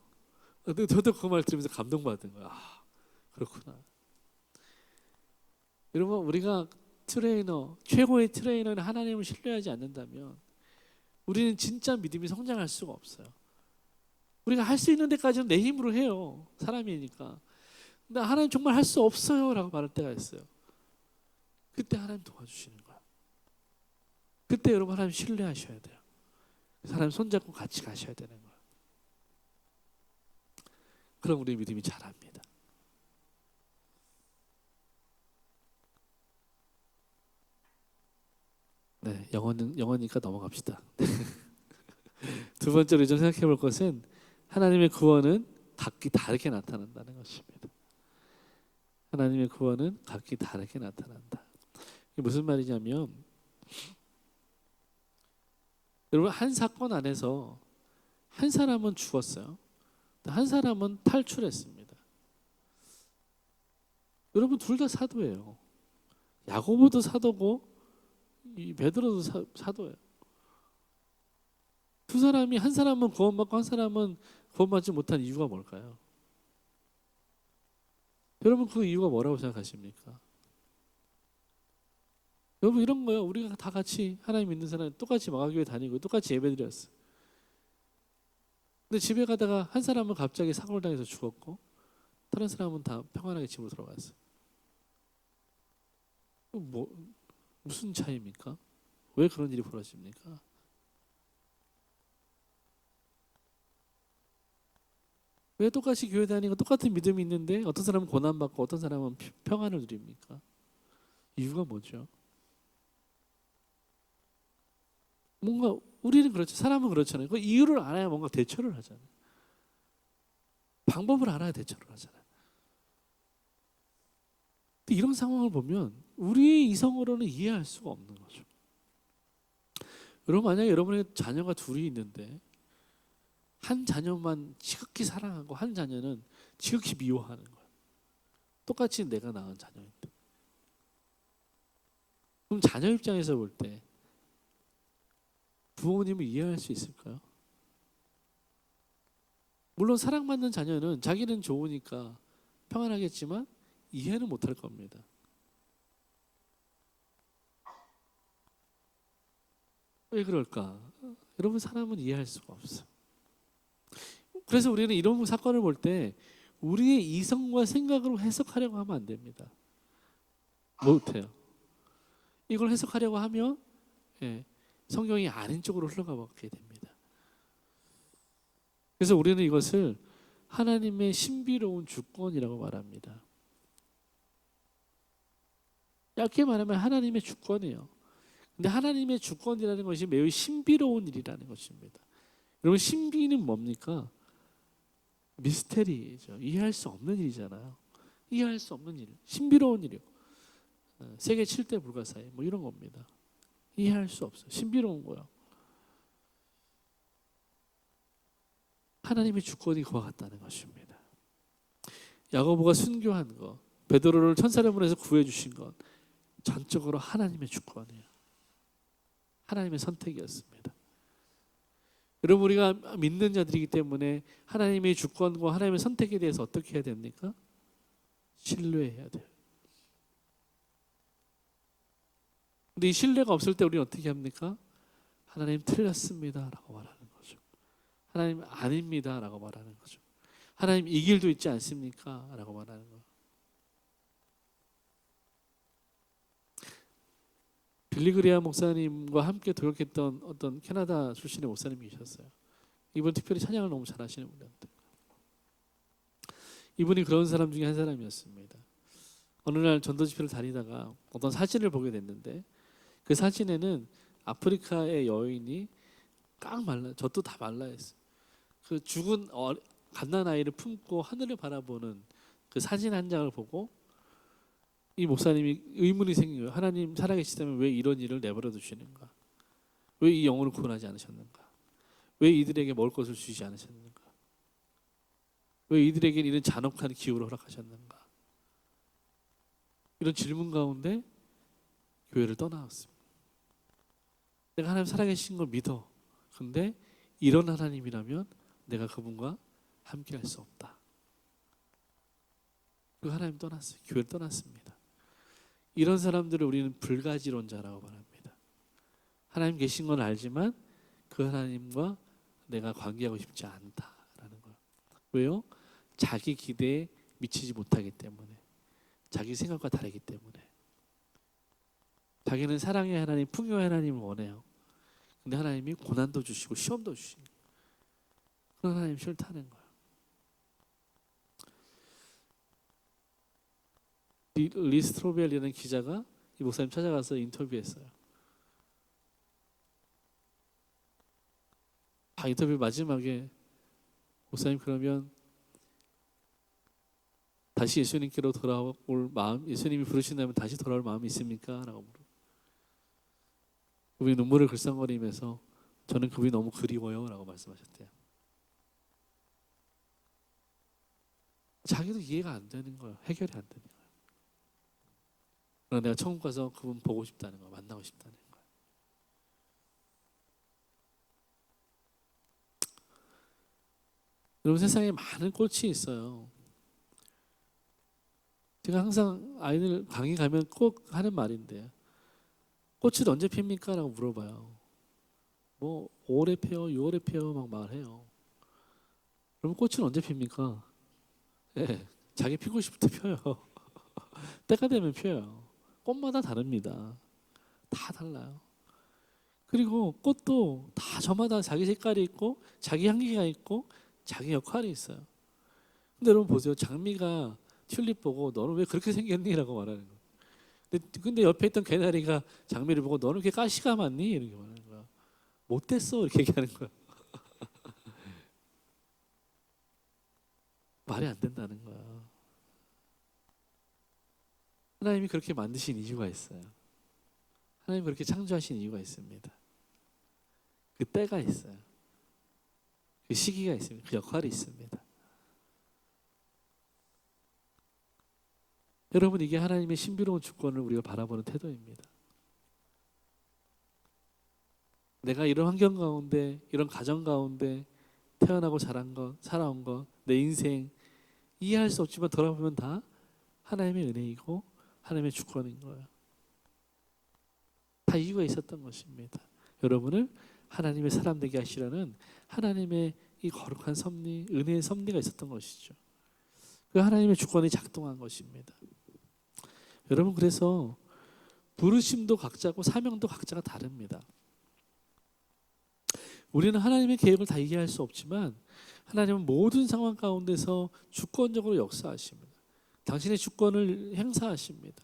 근데 저도 그 말 들으면서 감동받은 거야. 아, 그렇구나. 여러분 우리가 최고의 트레이너는 하나님을 신뢰하지 않는다면 우리는 진짜 믿음이 성장할 수가 없어요. 우리가 할 수 있는 데까지는 내 힘으로 해요. 사람이니까. 근데 하나님 정말 할 수 없어요 라고 말할 때가 있어요. 그때 하나님 도와주시는 거예요. 그때 여러분 하나님 신뢰하셔야 돼요. 사람 손잡고 같이 가셔야 되는 거예요. 그럼 우리 믿음이 자랍니다. 네, 영어니까 넘어갑시다. 두 번째로 좀 생각해 볼 것은 하나님의 구원은 각기 다르게 나타난다는 것입니다. 하나님의 구원은 각기 다르게 나타난다. 이게 무슨 말이냐면 여러분 한 사건 안에서 한 사람은 죽었어요. 한 사람은 탈출했습니다. 여러분 둘 다 사도예요. 야고보도 사도고 이 베드로도 사도예요. 두 사람이 한 사람은 구원받고 한 사람은 구원받지 못한 이유가 뭘까요? 여러분 그 이유가 뭐라고 생각하십니까? 여러분 이런 거예요. 우리가 다 같이 하나님 믿는 사람 똑같이 마가교회 다니고 똑같이 예배드렸어. 근데 집에 가다가 한 사람은 갑자기 사고를 당해서 죽었고 다른 사람은 다 평안하게 집으로 돌아갔어. 뭐 무슨 차이입니까? 왜 그런 일이 벌어집니까? 왜 똑같이 교회 다니고 똑같은 믿음이 있는데 어떤 사람은 고난받고 어떤 사람은 평안을 누립니까? 이유가 뭐죠? 뭔가 우리는 그렇죠. 사람은 그렇잖아요. 그 이유를 알아야 뭔가 대처를 하잖아요. 방법을 알아야 대처를 하잖아요. 근데 이런 상황을 보면 우리의 이성으로는 이해할 수가 없는 거죠. 여러분 만약에 여러분의 자녀가 둘이 있는데 한 자녀만 지극히 사랑하고 한 자녀는 지극히 미워하는 거예요. 똑같이 내가 낳은 자녀인데. 그럼 자녀 입장에서 볼 때 부모님을 이해할 수 있을까요? 물론 사랑받는 자녀는 자기는 좋으니까 평안하겠지만 이해는 못할 겁니다. 왜 그럴까? 여러분 사람은 이해할 수가 없어. 그래서 우리는 이런 사건을 볼 때 우리의 이성과 생각으로 해석하려고 하면 안 됩니다. 못해요. 이걸 해석하려고 하면 성경이 아닌 쪽으로 흘러가게 됩니다. 그래서 우리는 이것을 하나님의 신비로운 주권이라고 말합니다. 얇게 말하면 하나님의 주권이에요. 근데 하나님의 주권이라는 것이 매우 신비로운 일이라는 것입니다. 여러분 신비는 뭡니까? 미스테리죠. 이해할 수 없는 일이잖아요. 이해할 수 없는 일, 신비로운 일이요. 세계 7대 불가사의 뭐 이런 겁니다. 이해할 수 없어요. 신비로운 거야. 하나님의 주권이 그와 같다는 것입니다. 야고보가 순교한 것, 베드로를 천사를 보내서 구해 주신 것, 전적으로 하나님의 주권이에요. 하나님의 선택이었습니다. 여러분 우리가 믿는 자들이기 때문에 하나님의 주권과 하나님의 선택에 대해서 어떻게 해야 됩니까? 신뢰해야 돼요. 근데 이 신뢰가 없을 때 우리는 어떻게 합니까? 하나님 틀렸습니다 라고 말하는 거죠. 하나님 아닙니다 라고 말하는 거죠. 하나님 이 길도 있지 않습니까? 라고 말하는 거예요. 빌리그리아 목사님과 함께 도역했던 어떤 캐나다 출신의 목사님이 계셨어요. 이분 특별히 찬양을 너무 잘하시는 분이었는데 이분이 그런 사람 중에 한 사람이었습니다. 어느 날 전도 집회를 다니다가 어떤 사진을 보게 됐는데 그 사진에는 아프리카의 여인이 깡 말라, 젖도 다 말라 있어요. 그 죽은 갓난 아이를 품고 하늘을 바라보는 그 사진 한 장을 보고 이 목사님이 의문이 생겨요. 하나님 살아계시다면 왜 이런 일을 내버려 두시는가? 왜 이 영혼을 구원하지 않으셨는가? 왜 이들에게 먹을 것을 주지 않으셨는가? 왜 이들에게 이런 잔혹한 기후를 허락하셨는가? 이런 질문 가운데 교회를 떠나왔습니다. 내가 하나님 살아계신 걸 믿어. 근데 이런 하나님이라면 내가 그분과 함께 할 수 없다. 그 하나님 떠났어요. 교회를 떠났습니다. 이런 사람들을 우리는 불가지론자라고 말합니다. 하나님 계신 건 알지만 그 하나님과 내가 관계하고 싶지 않다라는 거예요. 왜요? 자기 기대에 미치지 못하기 때문에, 자기 생각과 다르기 때문에. 자기는 사랑의 하나님, 풍요의 하나님을 원해요. 근데 하나님이 고난도 주시고 시험도 주시는 그런 하나님 싫다는 거예요. 리 스트로벨이라는 기자가 이 목사님 찾아가서 인터뷰했어요. 인터뷰 마지막에 목사님 그러면 다시 예수님께로 돌아올 마음, 예수님이 부르신다면 다시 돌아올 마음이 있습니까? 라고 물어요. 그분이 눈물을 글썽거리면서 저는 그분이 너무 그리워요 라고 말씀하셨대요. 자기도 이해가 안 되는 거예요. 해결이 안 되는 거예요. 그러나 내가 천국 가서 그분 보고 싶다는 거예요. 만나고 싶다는 거예요. 여러분, 세상에 많은 꽃이 있어요. 제가 항상 아이들 강의 가면 꼭 하는 말인데, 꽃이 언제 핍니까? 라고 물어봐요. 뭐 5월에 펴요, 6월에 펴요 막 말해요. 그럼 꽃은 언제 핍니까? 네, 자기 피고 싶을 때 펴요. 때가 되면 펴요. 꽃마다 다릅니다. 다 달라요. 그리고 꽃도 다 저마다 자기 색깔이 있고 자기 향기가 있고 자기 역할이 있어요. 근데 여러분 보세요. 장미가 튤립 보고 너는 왜 그렇게 생겼니? 라고 말하는 거예요. 근데 옆에 있던 개나리가 장미를 보고 너는 왜 이렇게 가시가 많니? 이렇게 말하는 거야. 못됐어 이렇게 얘기하는 거야. 말이 안 된다는 거야. 하나님이 그렇게 만드신 이유가 있어요. 하나님이 그렇게 창조하신 이유가 있습니다. 그 때가 있어요. 그 시기가 있습니다. 그 역할이 있습니다. 여러분, 이게 하나님의 신비로운 주권을 우리가 바라보는 태도입니다. 내가 이런 환경 가운데, 이런 가정 가운데 태어나고 자란 것, 살아온 것, 내 인생 이해할 수 없지만 돌아보면 다 하나님의 은혜이고 하나님의 주권인 거예요. 다 이유가 있었던 것입니다. 여러분을 하나님의 사람 되게 하시라는 하나님의 이 거룩한 섭리, 은혜의 섭리가 있었던 것이죠. 그 하나님의 주권이 작동한 것입니다. 여러분, 그래서 부르심도 각자고 사명도 각자가 다릅니다. 우리는 하나님의 계획을 다 이해할 수 없지만 하나님은 모든 상황 가운데서 주권적으로 역사하십니다. 당신의 주권을 행사하십니다.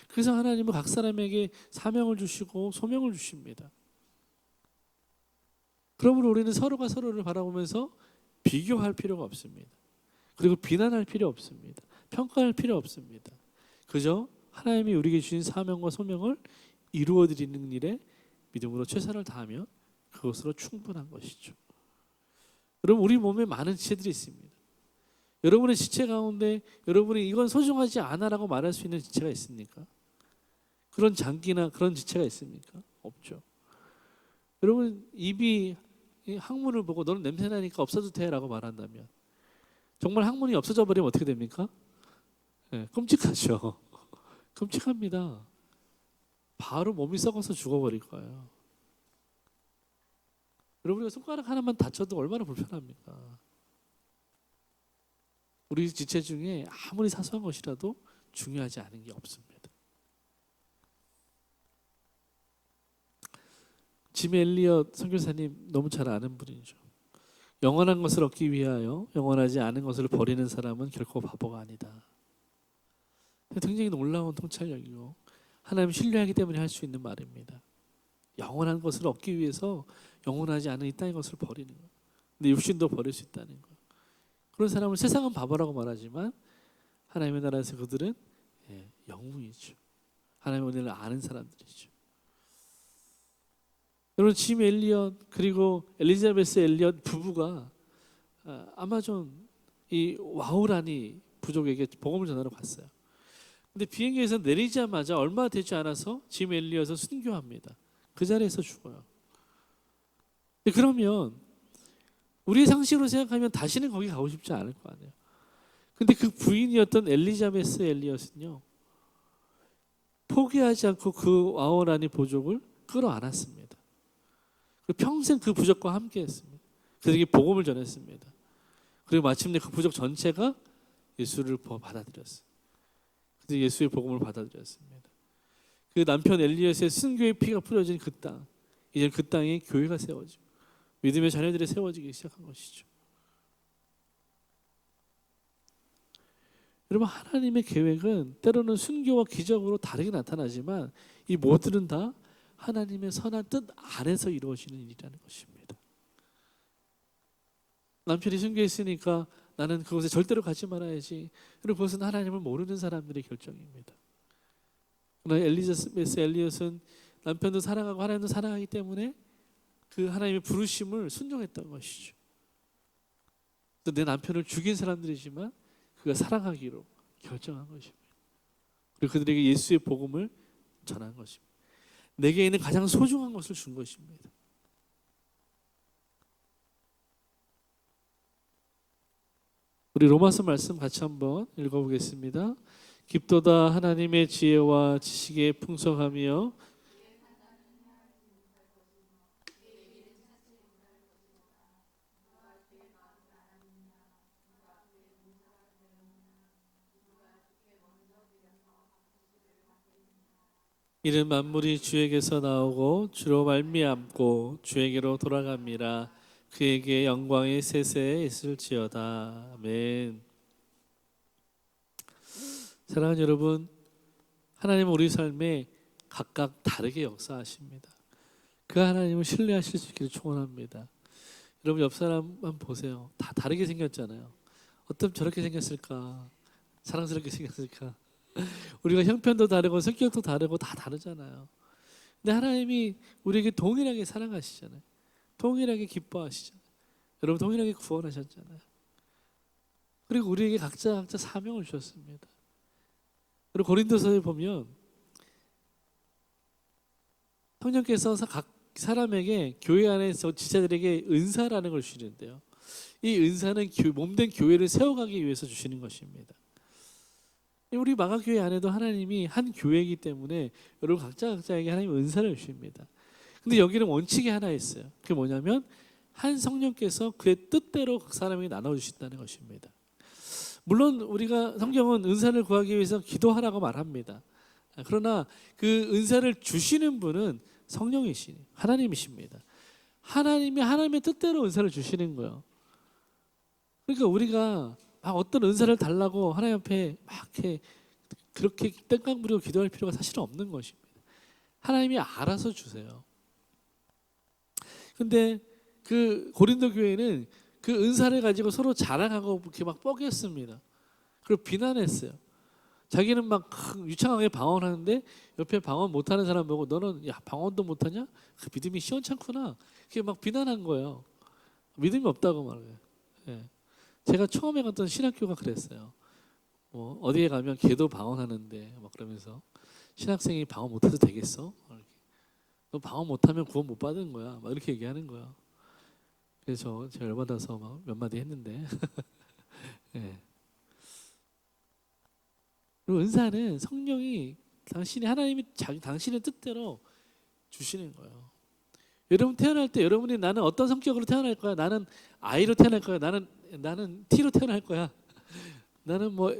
그래서 하나님은 각 사람에게 사명을 주시고 소명을 주십니다. 그러므로 우리는 서로가 서로를 바라보면서 비교할 필요가 없습니다. 그리고 비난할 필요 없습니다. 평가할 필요 없습니다. 그저 하나님이 우리에게 주신 사명과 소명을 이루어드리는 일에 믿음으로 최선을 다하면 그것으로 충분한 것이죠. 여러분, 우리 몸에 많은 지체들이 있습니다. 여러분의 지체 가운데 여러분이 이건 소중하지 않아라고 말할 수 있는 지체가 있습니까? 그런 장기나 그런 지체가 있습니까? 없죠. 여러분, 입이 항문을 보고 너는 냄새나니까 없어도 돼 라고 말한다면 정말 항문이 없어져 버리면 어떻게 됩니까? 네, 끔찍하죠. 끔찍합니다. 바로 몸이 썩어서 죽어버릴 거예요. 여러분, 우리가 손가락 하나만 다쳐도 얼마나 불편합니까? 우리 지체 중에 아무리 사소한 것이라도 중요하지 않은 게 없습니다. 짐 엘리엇 선교사님 너무 잘 아는 분이죠. 영원한 것을 얻기 위하여 영원하지 않은 것을 버리는 사람은 결코 바보가 아니다. 굉장히 놀라운 통찰력이고 하나님 신뢰하기 때문에 할 수 있는 말입니다. 영원한 것을 얻기 위해서 영원하지 않은 이 땅의 것을 버리는 거예요. 근데 육신도 버릴 수 있다는 거예요. 그런 사람을 세상은 바보라고 말하지만 하나님의 나라에서 그들은 영웅이죠. 하나님의 은혜를 아는 사람들이죠. 여러분 짐 엘리엇 그리고 엘리자베스 엘리엇 부부가 아마존 이 와우라니 부족에게 복음을 전하러 갔어요. 근데 비행기에서 내리자마자 얼마 되지 않아서 짐 엘리엇은 순교합니다. 그 자리에서 죽어요. 그러면 우리의 상식으로 생각하면 다시는 거기 가고 싶지 않을 거 아니에요. 근데 그 부인이었던 엘리자베스 엘리엇은요, 포기하지 않고 그 와우라니 부족을 끌어안았습니다. 평생 그 부족과 함께했습니다. 그들에게 복음을 전했습니다. 그리고 마침내 그 부족 전체가 예수를 받아들였어요. 그들이 예수의 복음을 받아들였습니다. 그 남편 엘리엇의 순교의 피가 뿌려진 그 땅, 이제 그 땅에 교회가 세워지고 믿음의 자녀들이 세워지기 시작한 것이죠. 여러분 하나님의 계획은 때로는 순교와 기적으로 다르게 나타나지만 이 모두는 다 하나님의 선한 뜻 안에서 이루어지는 일이라는 것입니다. 남편이 순교했으니까 나는 그곳에 절대로 가지 말아야지. 그리고 그것은 하나님을 모르는 사람들의 결정입니다. 그러나 엘리자베스 엘리엇은 남편도 사랑하고 하나님도 사랑하기 때문에 그 하나님의 부르심을 순종했던 것이죠. 내 남편을 죽인 사람들이지만 그가 사랑하기로 결정한 것입니다. 그리고 그들에게 예수의 복음을 전한 것입니다. 내게 있는 가장 소중한 것을 준 것입니다. 우리 로마서 말씀 같이 한번 읽어보겠습니다. 깊도다 하나님의 지혜와 지식의 풍성하며 이는 만물이 주에게서 나오고 주로 말미암고 주에게로 돌아갑니다. 그에게 영광이 세세 있을지어다. 아멘. 사랑하는 여러분, 하나님은 우리 삶에 각각 다르게 역사하십니다. 그 하나님을 신뢰하실 수 있기를 축원합니다. 여러분 옆 사람만 보세요. 다 다르게 생겼잖아요. 어쩜 저렇게 생겼을까? 사랑스럽게 생겼을까? 우리가 형편도 다르고 성격도 다르고 다 다르잖아요. 근데 하나님이 우리에게 동일하게 사랑하시잖아요. 동일하게 기뻐하시잖아요. 여러분 동일하게 구원하셨잖아요. 그리고 우리에게 각자 사명을 주셨습니다. 그리고 고린도서에 보면 성령께서 각 사람에게 교회 안에서 지체들에게 은사라는 걸 주시는데요. 이 은사는 몸된 교회를 세워가기 위해서 주시는 것입니다. 우리 마가교회 안에도 하나님이 한 교회이기 때문에 여러분 각자에게 하나님 은사를 주십니다. 근데 여기는 원칙이 하나 있어요. 그게 뭐냐면 한 성령께서 그의 뜻대로 각 사람에게 나눠주신다는 것입니다. 물론 우리가 성경은 은사를 구하기 위해서 기도하라고 말합니다. 그러나 그 은사를 주시는 분은 성령이신 하나님이십니다. 하나님이 하나님의 뜻대로 은사를 주시는 거예요. 그러니까 우리가 어떤 은사를 달라고 하나님 앞에 막 이렇게 그렇게 땡깡 부리고 기도할 필요가 사실은 없는 것입니다. 하나님이 알아서 주세요. 근데 그 고린도 교회는 그 은사를 가지고 서로 자랑하고 이렇게 막 뻐겼습니다. 그리고 비난했어요. 자기는 막 유창하게 방언하는데 옆에 방언 못하는 사람 보고 너는 야 방언도 못하냐? 그 믿음이 시원찮구나. 그렇게 막 비난한 거예요. 믿음이 없다고 말해요. 예. 제가 처음에 갔던 신학교가 그랬어요. 어디에 가면 걔도 방언하는데 막 그러면서 신학생이 방언 못해도 되겠어? 너 방언 못하면 구원 못 받는 거야. 막 이렇게 얘기하는 거야. 그래서 제가 열받아서 막 몇 마디 했는데 예. 그리고 은사는 성령이 하나님이 당신의 뜻대로 주시는 거예요. 여러분 태어날 때 여러분이 나는 어떤 성격으로 태어날 거야? 나는 I로 태어날 거야? 나는 T로 태어날 거야? 나는 뭐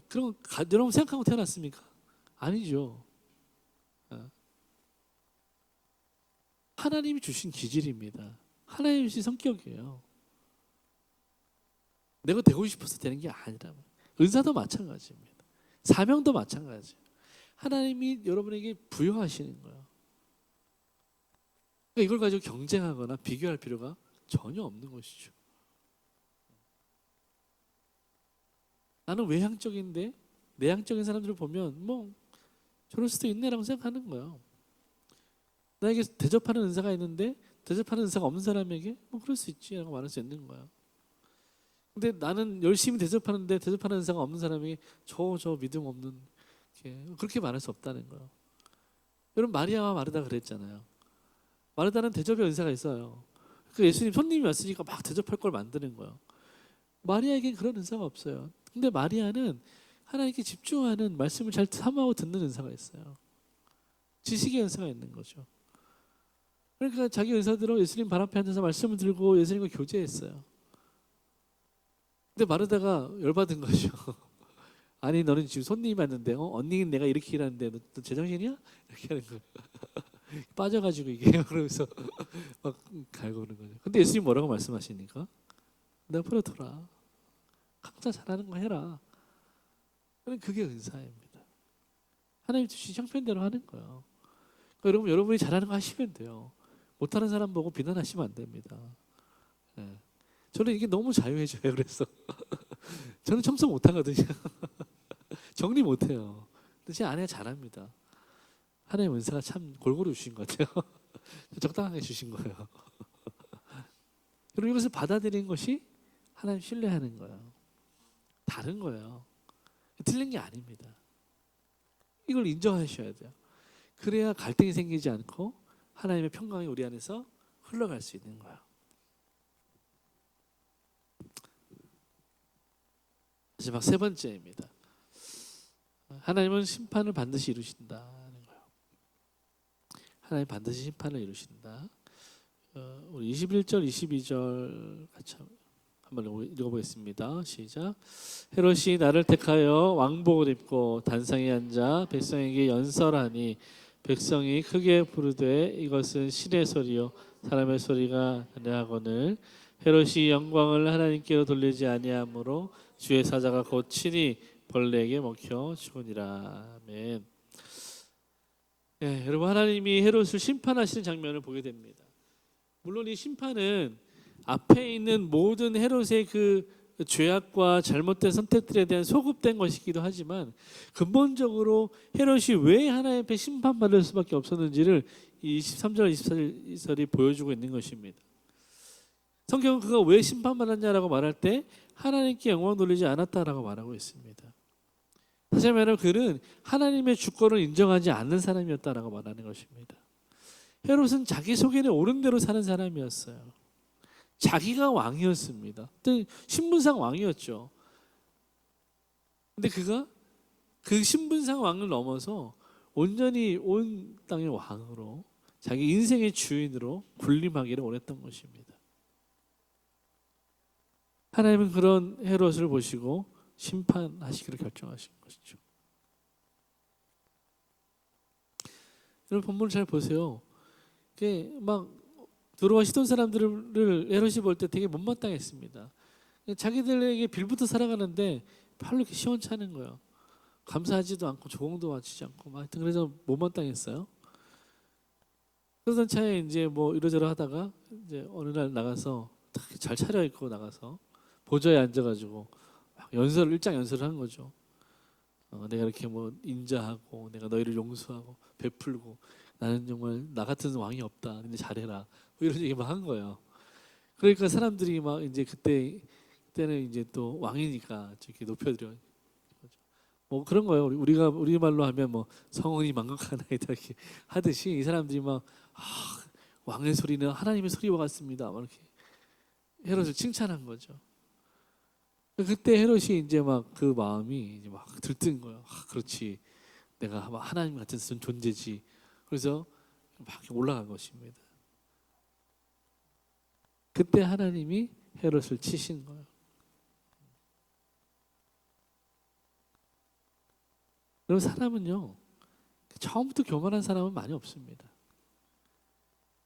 그런 여러분 생각하고 태어났습니까? 아니죠. 하나님이 주신 기질입니다. 하나님이 주신 성격이에요. 내가 되고 싶어서 되는 게 아니라 은사도 마찬가지입니다. 사명도 마찬가지예요. 하나님이 여러분에게 부여하시는 거예요. 그러니까 이걸 가지고 경쟁하거나 비교할 필요가 전혀 없는 것이죠. 나는 외향적인데 내향적인 사람들을 보면 뭐 저럴 수도 있네라고 생각하는 거예요. 나에게 대접하는 은사가 있는데 대접하는 은사가 없는 사람에게 뭐 그럴 수 있지라고 말할 수 있는 거예요. 근데 나는 열심히 대접하는데 대접하는 은사가 없는 사람에게 저 믿음 없는, 그렇게 말할 수 없다는 거예요. 여러분, 마리아와 마르다 그랬잖아요. 마르다는 대접의 은사가 있어요. 그 예수님 손님이 왔으니까 막 대접할 걸 만드는 거예요. 마리아에겐 그런 은사가 없어요. 근데 마리아는 하나님께 집중하는, 말씀을 잘 사모하고 듣는 은사가 있어요. 지식의 은사가 있는 거죠. 그러니까 자기 은사대로 예수님 발 앞에 앉아서 말씀을 들고 예수님과 교제했어요. 근데 마르다가 열받은 거죠. 아니 너는 지금 손님이 왔는데 언니는 내가 이렇게 일하는데 너 제정신이야? 이렇게 하는 거예요. 빠져가지고 이게 그러면서 막 갈구는 거죠. 근데 예수님 뭐라고 말씀하시니까? 내버려 둬라. 각자 잘하는 거 해라. 그게 은사입니다. 하나님 주신 형편대로 하는 거예요. 그러니까 여러분이 잘하는 거 하시면 돼요. 못하는 사람 보고 비난하시면 안 됩니다. 네. 저는 이게 너무 자유해져요. 그래서 저는 청소 못하거든요. 정리 못해요. 근데 제 아내가 잘합니다. 하나님 은사가 참 골고루 주신 것 같아요. 적당하게 주신 거예요. 그리고 이것을 받아들이는 것이 하나님 신뢰하는 거예요. 다른 거예요. 틀린 게 아닙니다. 이걸 인정하셔야 돼요. 그래야 갈등이 생기지 않고 하나님의 평강이 우리 안에서 흘러갈 수 있는 거예요. 마지막 세 번째입니다. 하나님은 심판을 반드시 이루신다는 거예요. 하나님 반드시 심판을 이루신다. 우리 21절, 22절 같이 한번 읽어보겠습니다. 시작. 헤롯이 나를 택하여 왕복을 입고 단상에 앉아 백성에게 연설하니 백성이 크게 부르되 이것은 신의 소리요 사람의 소리가 아니하거늘 헤롯이 영광을 하나님께로 돌리지 아니하므로 주의 사자가 곧 친히 벌레에게 먹혀 죽으니라. 아멘. 네, 여러분, 하나님이 헤롯을 심판하시는 장면을 보게 됩니다. 물론 이 심판은 앞에 있는 모든 헤롯의 그 죄악과 잘못된 선택들에 대한 소급된 것이기도 하지만 근본적으로 헤롯이 왜 하나님 앞에 심판받을 수밖에 없었는지를 이 23절 24절이 보여주고 있는 것입니다. 성경은 그가 왜 심판받았냐라고 말할 때 하나님께 영광 돌리지 않았다라고 말하고 있습니다. 다시 말하면 그는 하나님의 주권을 인정하지 않는 사람이었다라고 말하는 것입니다. 헤롯은 자기 속에는 옳은 대로 사는 사람이었어요. 자기가 왕이었습니다. 신분상 왕이었죠. 근데 그가 그 신분상 왕을 넘어서 온전히 온 땅의 왕으로 자기 인생의 주인으로 군림하기를 원했던 것입니다. 하나님은 그런 헤롯을 보시고 심판하시기를 결정하신 것이죠. 여러분, 본문을 잘 보세요. 막 들어와시던 사람들을 헤롯이 볼 때 되게 못마땅했습니다. 자기들에게 빌부터 살아가는데 별로 이렇게 시원찮은 거예요. 감사하지도 않고 조공도 바치지 않고 하여튼 그래서 못마땅했어요. 그러던 차에 이제 뭐 이러저러 하다가 이제 어느 날 나가서 잘 차려입고 나가서 보좌에 앉아가지고 막 일장 연설을 한 거죠. 내가 이렇게 뭐 인자하고 내가 너희를 용서하고 베풀고 나는 정말 나 같은 왕이 없다. 근데 잘해라. 뭐 이런 얘기만 한 거예요. 그러니까 사람들이 막 이제 그때는 이제 또 왕이니까 이렇게 높여드려. 뭐 그런 거예요. 우리 말로 하면 뭐 성은이 만극하나이다 이렇게 하듯이 이 사람들이 막 왕의 소리는 하나님의 소리와 같습니다. 막 이렇게 헤롯을 칭찬한 거죠. 그때 헤롯이 이제 막 그 마음이 이제 막 들뜬 거예요. 그렇지, 내가 하나님 같은 존재지. 그래서 막 올라간 것입니다. 그때 하나님이 헤롯을 치신 거예요. 여러분, 사람은요 처음부터 교만한 사람은 많이 없습니다.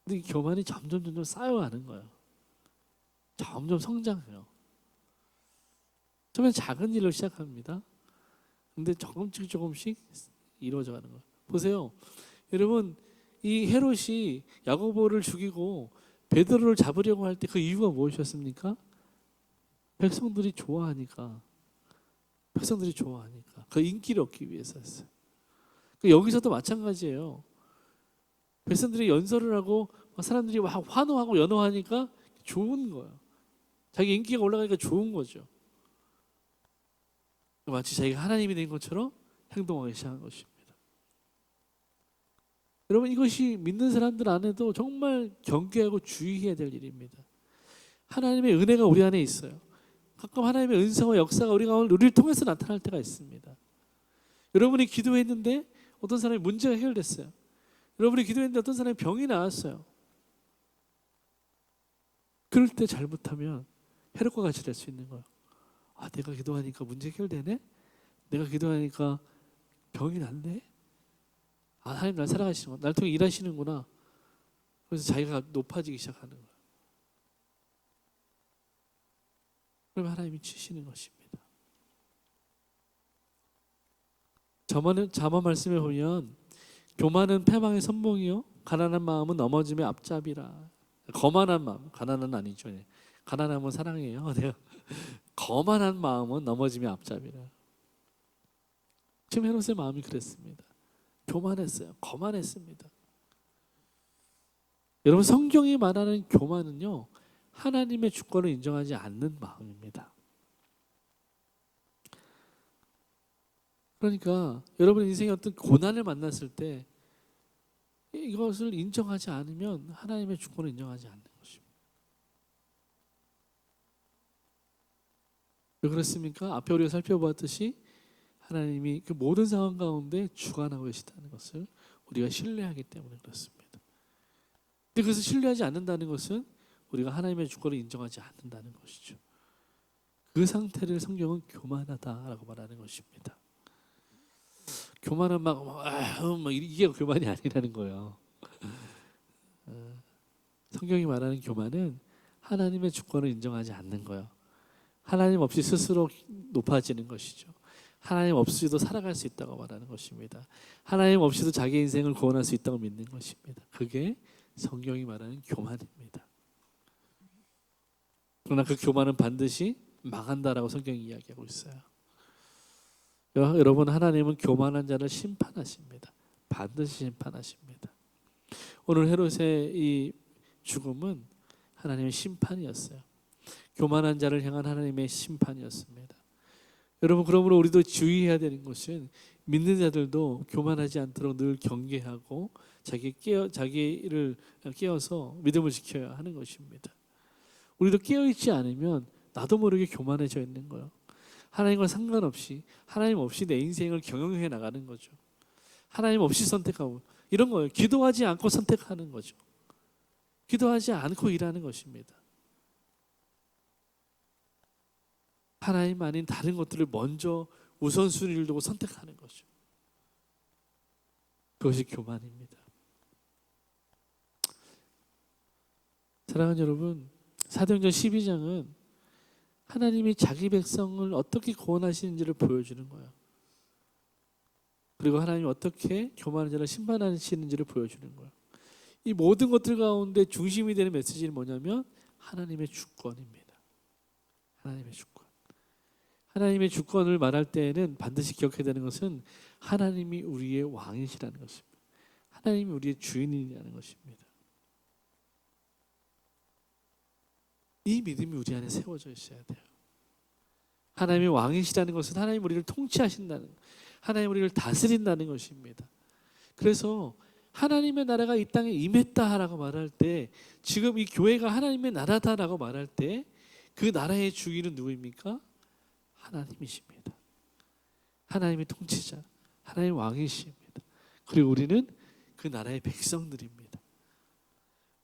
근데 이 교만이 점점 쌓여가는 거예요. 점점 성장해요. 처음엔 작은 일로 시작합니다. 근데 조금씩 이루어져 가는 거예요. 보세요. 여러분, 이 헤롯이 야고보를 죽이고 베드로를 잡으려고 할 때 그 이유가 무엇이었습니까? 백성들이 좋아하니까. 그 인기를 얻기 위해서였어요. 여기서도 마찬가지예요. 백성들이 연설을 하고 사람들이 막 환호하고 연호하니까 좋은 거예요. 자기 인기가 올라가니까 좋은 거죠. 마치 자기가 하나님이 된 것처럼 행동하기 시작한 것입니다. 여러분, 이것이 믿는 사람들 안에도 정말 경계하고 주의해야 될 일입니다. 하나님의 은혜가 우리 안에 있어요. 가끔 하나님의 은사와 역사가 우리를 통해서 나타날 때가 있습니다. 여러분이 기도했는데 어떤 사람이 문제가 해결됐어요. 여러분이 기도했는데 어떤 사람이 병이 나았어요. 그럴 때 잘못하면 해롭과 같이 될 수 있는 거예요. 아, 내가 기도하니까 문제 해결되네? 내가 기도하니까 병이 낫네? 아, 하나님 날 사랑하시는구나. 날 통해 일하시는구나. 그래서 자기가 높아지기 시작하는 거예요. 그러면 하나님이 치시는 것입니다. 자만 말씀에 보면 교만은 패망의 선봉이요 가난한 마음은 넘어짐의 앞잡이라. 거만한 마음, 가난은 아니죠. 가난함은 사랑이에요. 거만한 마음은 넘어짐의 앞잡이라. 지금 헤롯의 마음이 그랬습니다. 교만했어요. 거만했습니다. 여러분, 성경이 말하는 교만은요, 하나님의 주권을 인정하지 않는 마음입니다. 그러니까 여러분 인생의 어떤 고난을 만났을 때 이것을 인정하지 않으면 하나님의 주권을 인정하지 않는 것입니다. 왜 그렇습니까? 앞에 우리가 살펴보았듯이 하나님이 그 모든 상황 가운데 주관하고 계시다는 것을 우리가 신뢰하기 때문에 그렇습니다. 근데 그것을 신뢰하지 않는다는 것은 우리가 하나님의 주권을 인정하지 않는다는 것이죠. 그 상태를 성경은 교만하다라고 말하는 것입니다. 교만은 막 이게 교만이 아니라는 거예요. 성경이 말하는 교만은 하나님의 주권을 인정하지 않는 거예요. 하나님 없이 스스로 높아지는 것이죠. 하나님 없이도 살아갈 수 있다고 말하는 것입니다. 하나님 없이도 자기 인생을 구원할 수 있다고 믿는 것입니다. 그게 성경이 말하는 교만입니다. 그러나 그 교만은 반드시 망한다라고 성경이 이야기하고 있어요. 여러분, 하나님은 교만한 자를 심판하십니다. 반드시 심판하십니다. 오늘 헤롯의 이 죽음은 하나님의 심판이었어요. 교만한 자를 향한 하나님의 심판이었습니다. 여러분, 그러므로 우리도 주의해야 되는 것은 믿는 자들도 교만하지 않도록 늘 경계하고 자기를 깨어서 믿음을 지켜야 하는 것입니다. 우리도 깨어있지 않으면 나도 모르게 교만해져 있는 거예요. 하나님과 상관없이, 하나님 없이 내 인생을 경영해 나가는 거죠. 하나님 없이 선택하고 이런 거예요. 기도하지 않고 선택하는 거죠. 기도하지 않고 일하는 것입니다. 하나님 아닌 다른 것들을 먼저 우선순위를 두고 선택하는 거죠. 그것이 교만입니다. 사랑하는 여러분, 사도행전 12장은 하나님이 자기 백성을 어떻게 구원하시는지를 보여주는 거예요. 그리고 하나님이 어떻게 교만한 자를 심판하시는지를 보여주는 거예요. 이 모든 것들 가운데 중심이 되는 메시지는 뭐냐면 하나님의 주권입니다. 하나님의 주권. 하나님의 주권을 말할 때에는 반드시 기억해야 되는 것은 하나님이 우리의 왕이시라는 것입니다. 하나님이 우리의 주인이라는 것입니다. 이 믿음이 우리 안에 세워져 있어야 돼요. 하나님이 왕이시라는 것은 하나님 우리를 통치하신다는, 하나님 우리를 다스린다는 것입니다. 그래서 하나님의 나라가 이 땅에 임했다라고 말할 때, 지금 이 교회가 하나님의 나라다라고 말할 때 그 나라의 주인은 누구입니까? 하나님이십니다. 하나님이 통치자, 하나님 왕이십니다. 그리고 우리는 그 나라의 백성들입니다.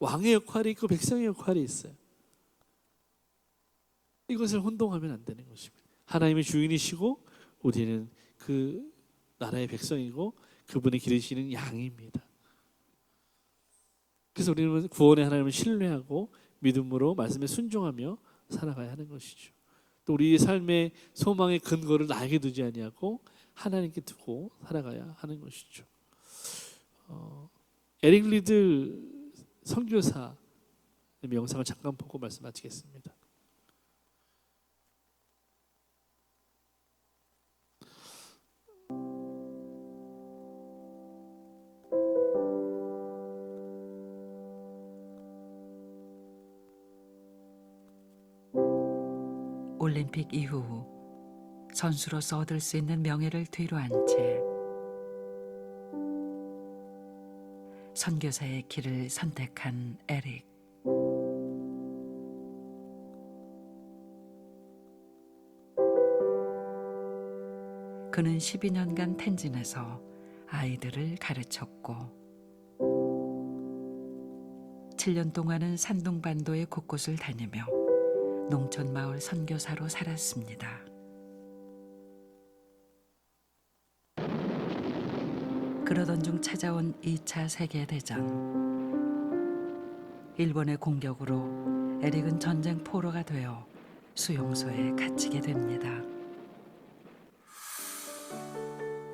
왕의 역할이 있고 백성의 역할이 있어요. 이것을 혼동하면 안 되는 것입니다. 하나님이 주인이시고 우리는 그 나라의 백성이고 그분이 기르시는 양입니다. 그래서 우리는 구원의 하나님을 신뢰하고 믿음으로 말씀에 순종하며 살아가야 하는 것이죠. 또 우리의 삶의 소망의 근거를 나에게 두지 아니하고 하나님께 두고 살아가야 하는 것이죠. 에릭 리들 선교사 영상을 잠깐 보고 말씀 마치겠습니다. 올림픽 이후 선수로서 얻을 수 있는 명예를 뒤로한 채 선교사의 길을 선택한 에릭. 그는 12년간 텐진에서 아이들을 가르쳤고 7년 동안은 산둥반도의 곳곳을 다니며 농촌 마을 선교사로 살았습니다. 그러던 중 찾아온 2차 세계대전. 일본의 공격으로 에릭은 전쟁 포로가 되어 수용소에 갇히게 됩니다.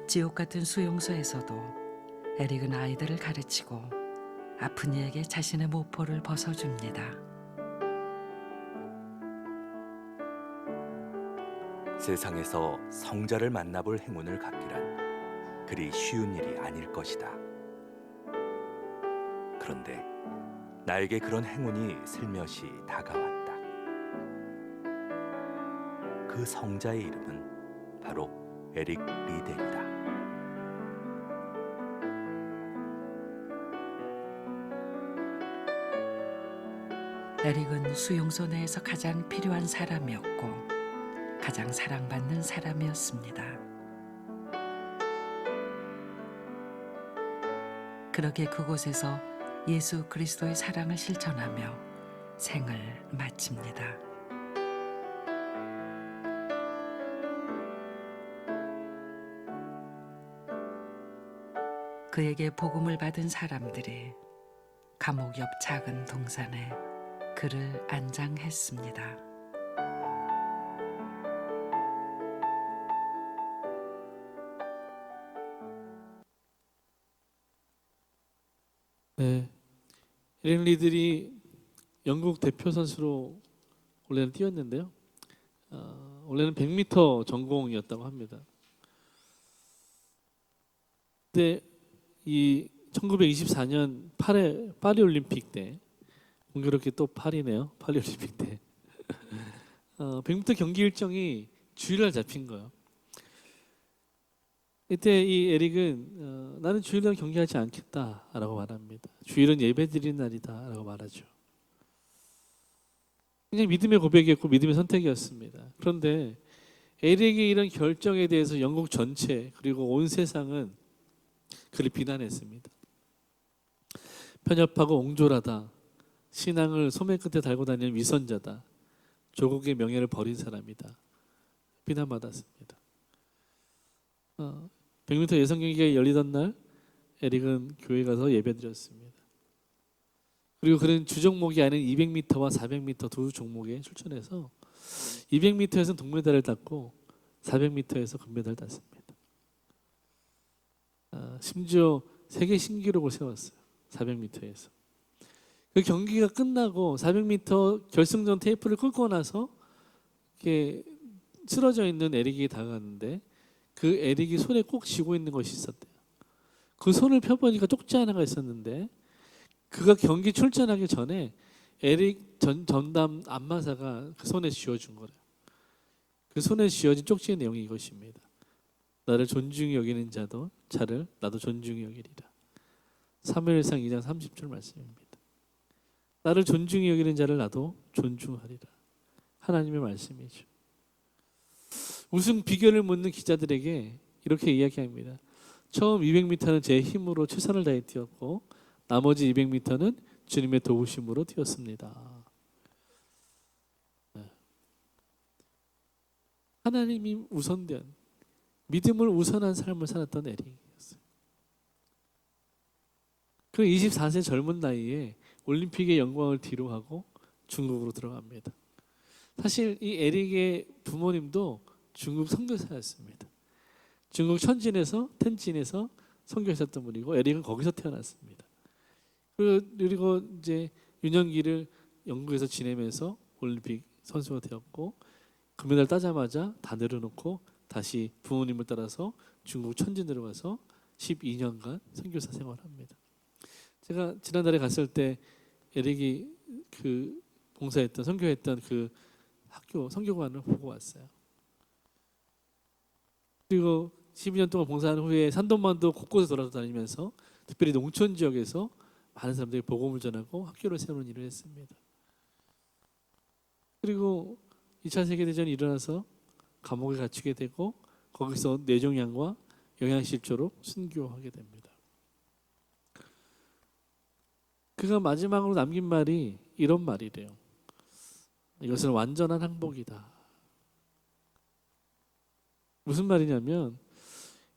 지옥 같은 수용소에서도 에릭은 아이들을 가르치고 아픈 이에게 자신의 모포를 벗어줍니다. 세상에서 성자를 만나볼 행운을 갖기란 그리 쉬운 일이 아닐 것이다. 그런데 나에게 그런 행운이 슬며시 다가왔다. 그 성자의 이름은 바로 에릭 리델이다. 에릭은 수용소 내에서 가장 필요한 사람이었고 가장 사랑받는 사람이었습니다. 그렇게 그곳에서 예수 그리스도의 사랑을 실천하며 생을 마칩니다. 그에게 복음을 받은 사람들이 감옥 옆 작은 동산에 그를 안장했습니다. 네, 에릭 리들이 영국 대표 선수로 원래는 뛰었는데요. 원래는 100m 전공이었다고 합니다. 근데 이 1924년 파리 올림픽 때 공교롭게 또 파리네요. 파리 올림픽 때 100m 경기 일정이 주일날 잡힌 거예요. 이때 이 에릭은 나는 주일날 경기하지 않겠다라고 말합니다. 주일은 예배드리는 날이다라고 말하죠. 그냥 믿음의 고백이었고 믿음의 선택이었습니다. 그런데 에릭의 이런 결정에 대해서 영국 전체 그리고 온 세상은 그를 비난했습니다. 편협하고 옹졸하다. 신앙을 소매 끝에 달고 다니는 위선자다. 조국의 명예를 버린 사람이다. 비난받았습니다. 100m 예선 경기가 열리던 날 에릭은 교회 가서 예배드렸습니다. 그리고 그는 주종목이 아닌 200m와 400m 두 종목에 출전해서 200m에서는 동메달을 땄고 400m에서 금메달을 땄습니다. 심지어 세계 신기록을 세웠어요. 400m에서. 그 경기가 끝나고 400m 결승전 테이프를 끊고 나서 이렇게 쓰러져 있는 에릭이 다가갔는데 그 에릭이 손에 꼭 쥐고 있는 것이 있었대요. 그 손을 펴보니까 쪽지 하나가 있었는데 그가 경기 출전하기 전에 에릭 전담 안마사가 그 손에 쥐어준 거래요. 그 손에 쥐어진 쪽지의 내용이 이것입니다. 나를 존중히 여기는 자를 나도 존중히 여기리라. 사무엘상 2장 30절 말씀입니다. 나를 존중히 여기는 자를 나도 존중하리라. 하나님의 말씀이죠. 우승 비결을 묻는 기자들에게 이렇게 이야기합니다. 처음 200m는 제 힘으로 최선을 다해 뛰었고 나머지 200m는 주님의 도우심으로 뛰었습니다. 하나님이 우선된 믿음을 우선한 삶을 살았던 에릭이었어요. 그 24세 젊은 나이에 올림픽의 영광을 뒤로하고 중국으로 들어갑니다. 사실 이 에릭의 부모님도 중국 선교사였습니다. 중국 텐진에서 선교했었던 분이고 에릭은 거기서 태어났습니다. 그리고 이제 유년기를 영국에서 지내면서 올림픽 선수가 되었고 금메달 따자마자 다 내려놓고 다시 부모님을 따라서 중국 천진으로 가서 12년간 선교사 생활합니다. 제가 지난달에 갔을 때 에릭이 그 봉사했던 선교했던 그 학교 성교관을 보고 왔어요. 그리고 12년 동안 봉사한 후에 산돈만도 곳곳에 돌아다니면서 특별히 농촌 지역에서 많은 사람들이 복음을 전하고 학교를 세우는 일을 했습니다. 그리고 2차 세계대전이 일어나서 감옥에 갇히게 되고 거기서 뇌종양과 영양실조로 순교하게 됩니다. 그가 마지막으로 남긴 말이 이런 말이래요. 이것은 완전한 행복이다. 무슨 말이냐면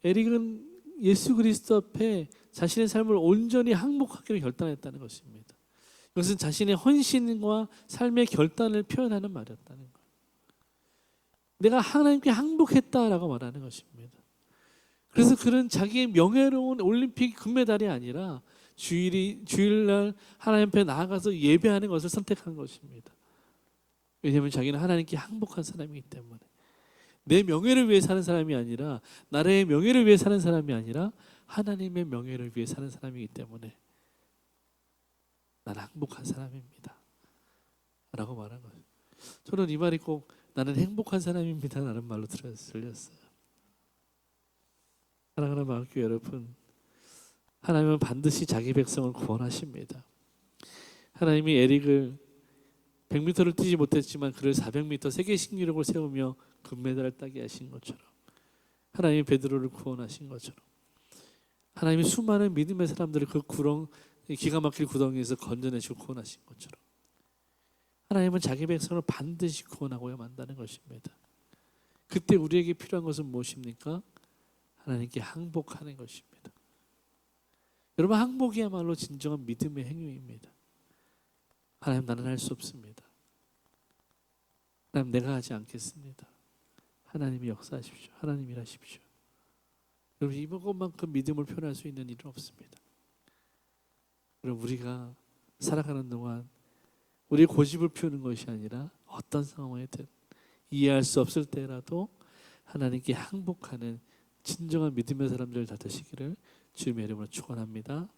에릭은 예수 그리스도 앞에 자신의 삶을 온전히 항복하기로 결단했다는 것입니다. 이것은 자신의 헌신과 삶의 결단을 표현하는 말이었다는 거예요. 내가 하나님께 항복했다라고 말하는 것입니다. 그래서 그는 자기의 명예로운 올림픽 금메달이 아니라 주일날 하나님 앞에 나아가서 예배하는 것을 선택한 것입니다. 왜냐하면 자기는 하나님께 항복한 사람이기 때문에. 내 명예를 위해 사는 사람이 아니라, 나라의 명예를 위해 사는 사람이 아니라 하나님의 명예를 위해 사는 사람이기 때문에 나는 항복한 사람입니다 라고 말한 거예요. 저는 이 말이 꼭 나는 행복한 사람입니다 라는 말로 들렸어요. 사랑하는 마음교회 여러분, 하나님은 반드시 자기 백성을 구원하십니다. 하나님이 에릭을 100m를 뛰지 못했지만 그를 400m 세계 신기록을 세우며 금메달을 따게 하신 것처럼, 하나님이 베드로를 구원하신 것처럼, 하나님이 수많은 믿음의 사람들을 그 구렁, 기가 막힐 구덩이에서 건져내시고 구원하신 것처럼 하나님은 자기 백성을 반드시 구원하고야 만다는 것입니다. 그때 우리에게 필요한 것은 무엇입니까? 하나님께 항복하는 것입니다. 여러분, 항복이야말로 진정한 믿음의 행위입니다. 하나님, 나는 할 수 없습니다. 하나님, 내가 하지 않겠습니다. 하나님이 역사하십시오. 하나님 일하십시오. 여러분, 이것만큼 믿음을 표현할 수 있는 일은 없습니다. 그럼 우리가 살아가는 동안 우리의 고집을 피우는 것이 아니라 어떤 상황에든 이해할 수 없을 때라도 하나님께 항복하는 진정한 믿음의 사람들 다 되시기를 주님의 이름으로 축원합니다.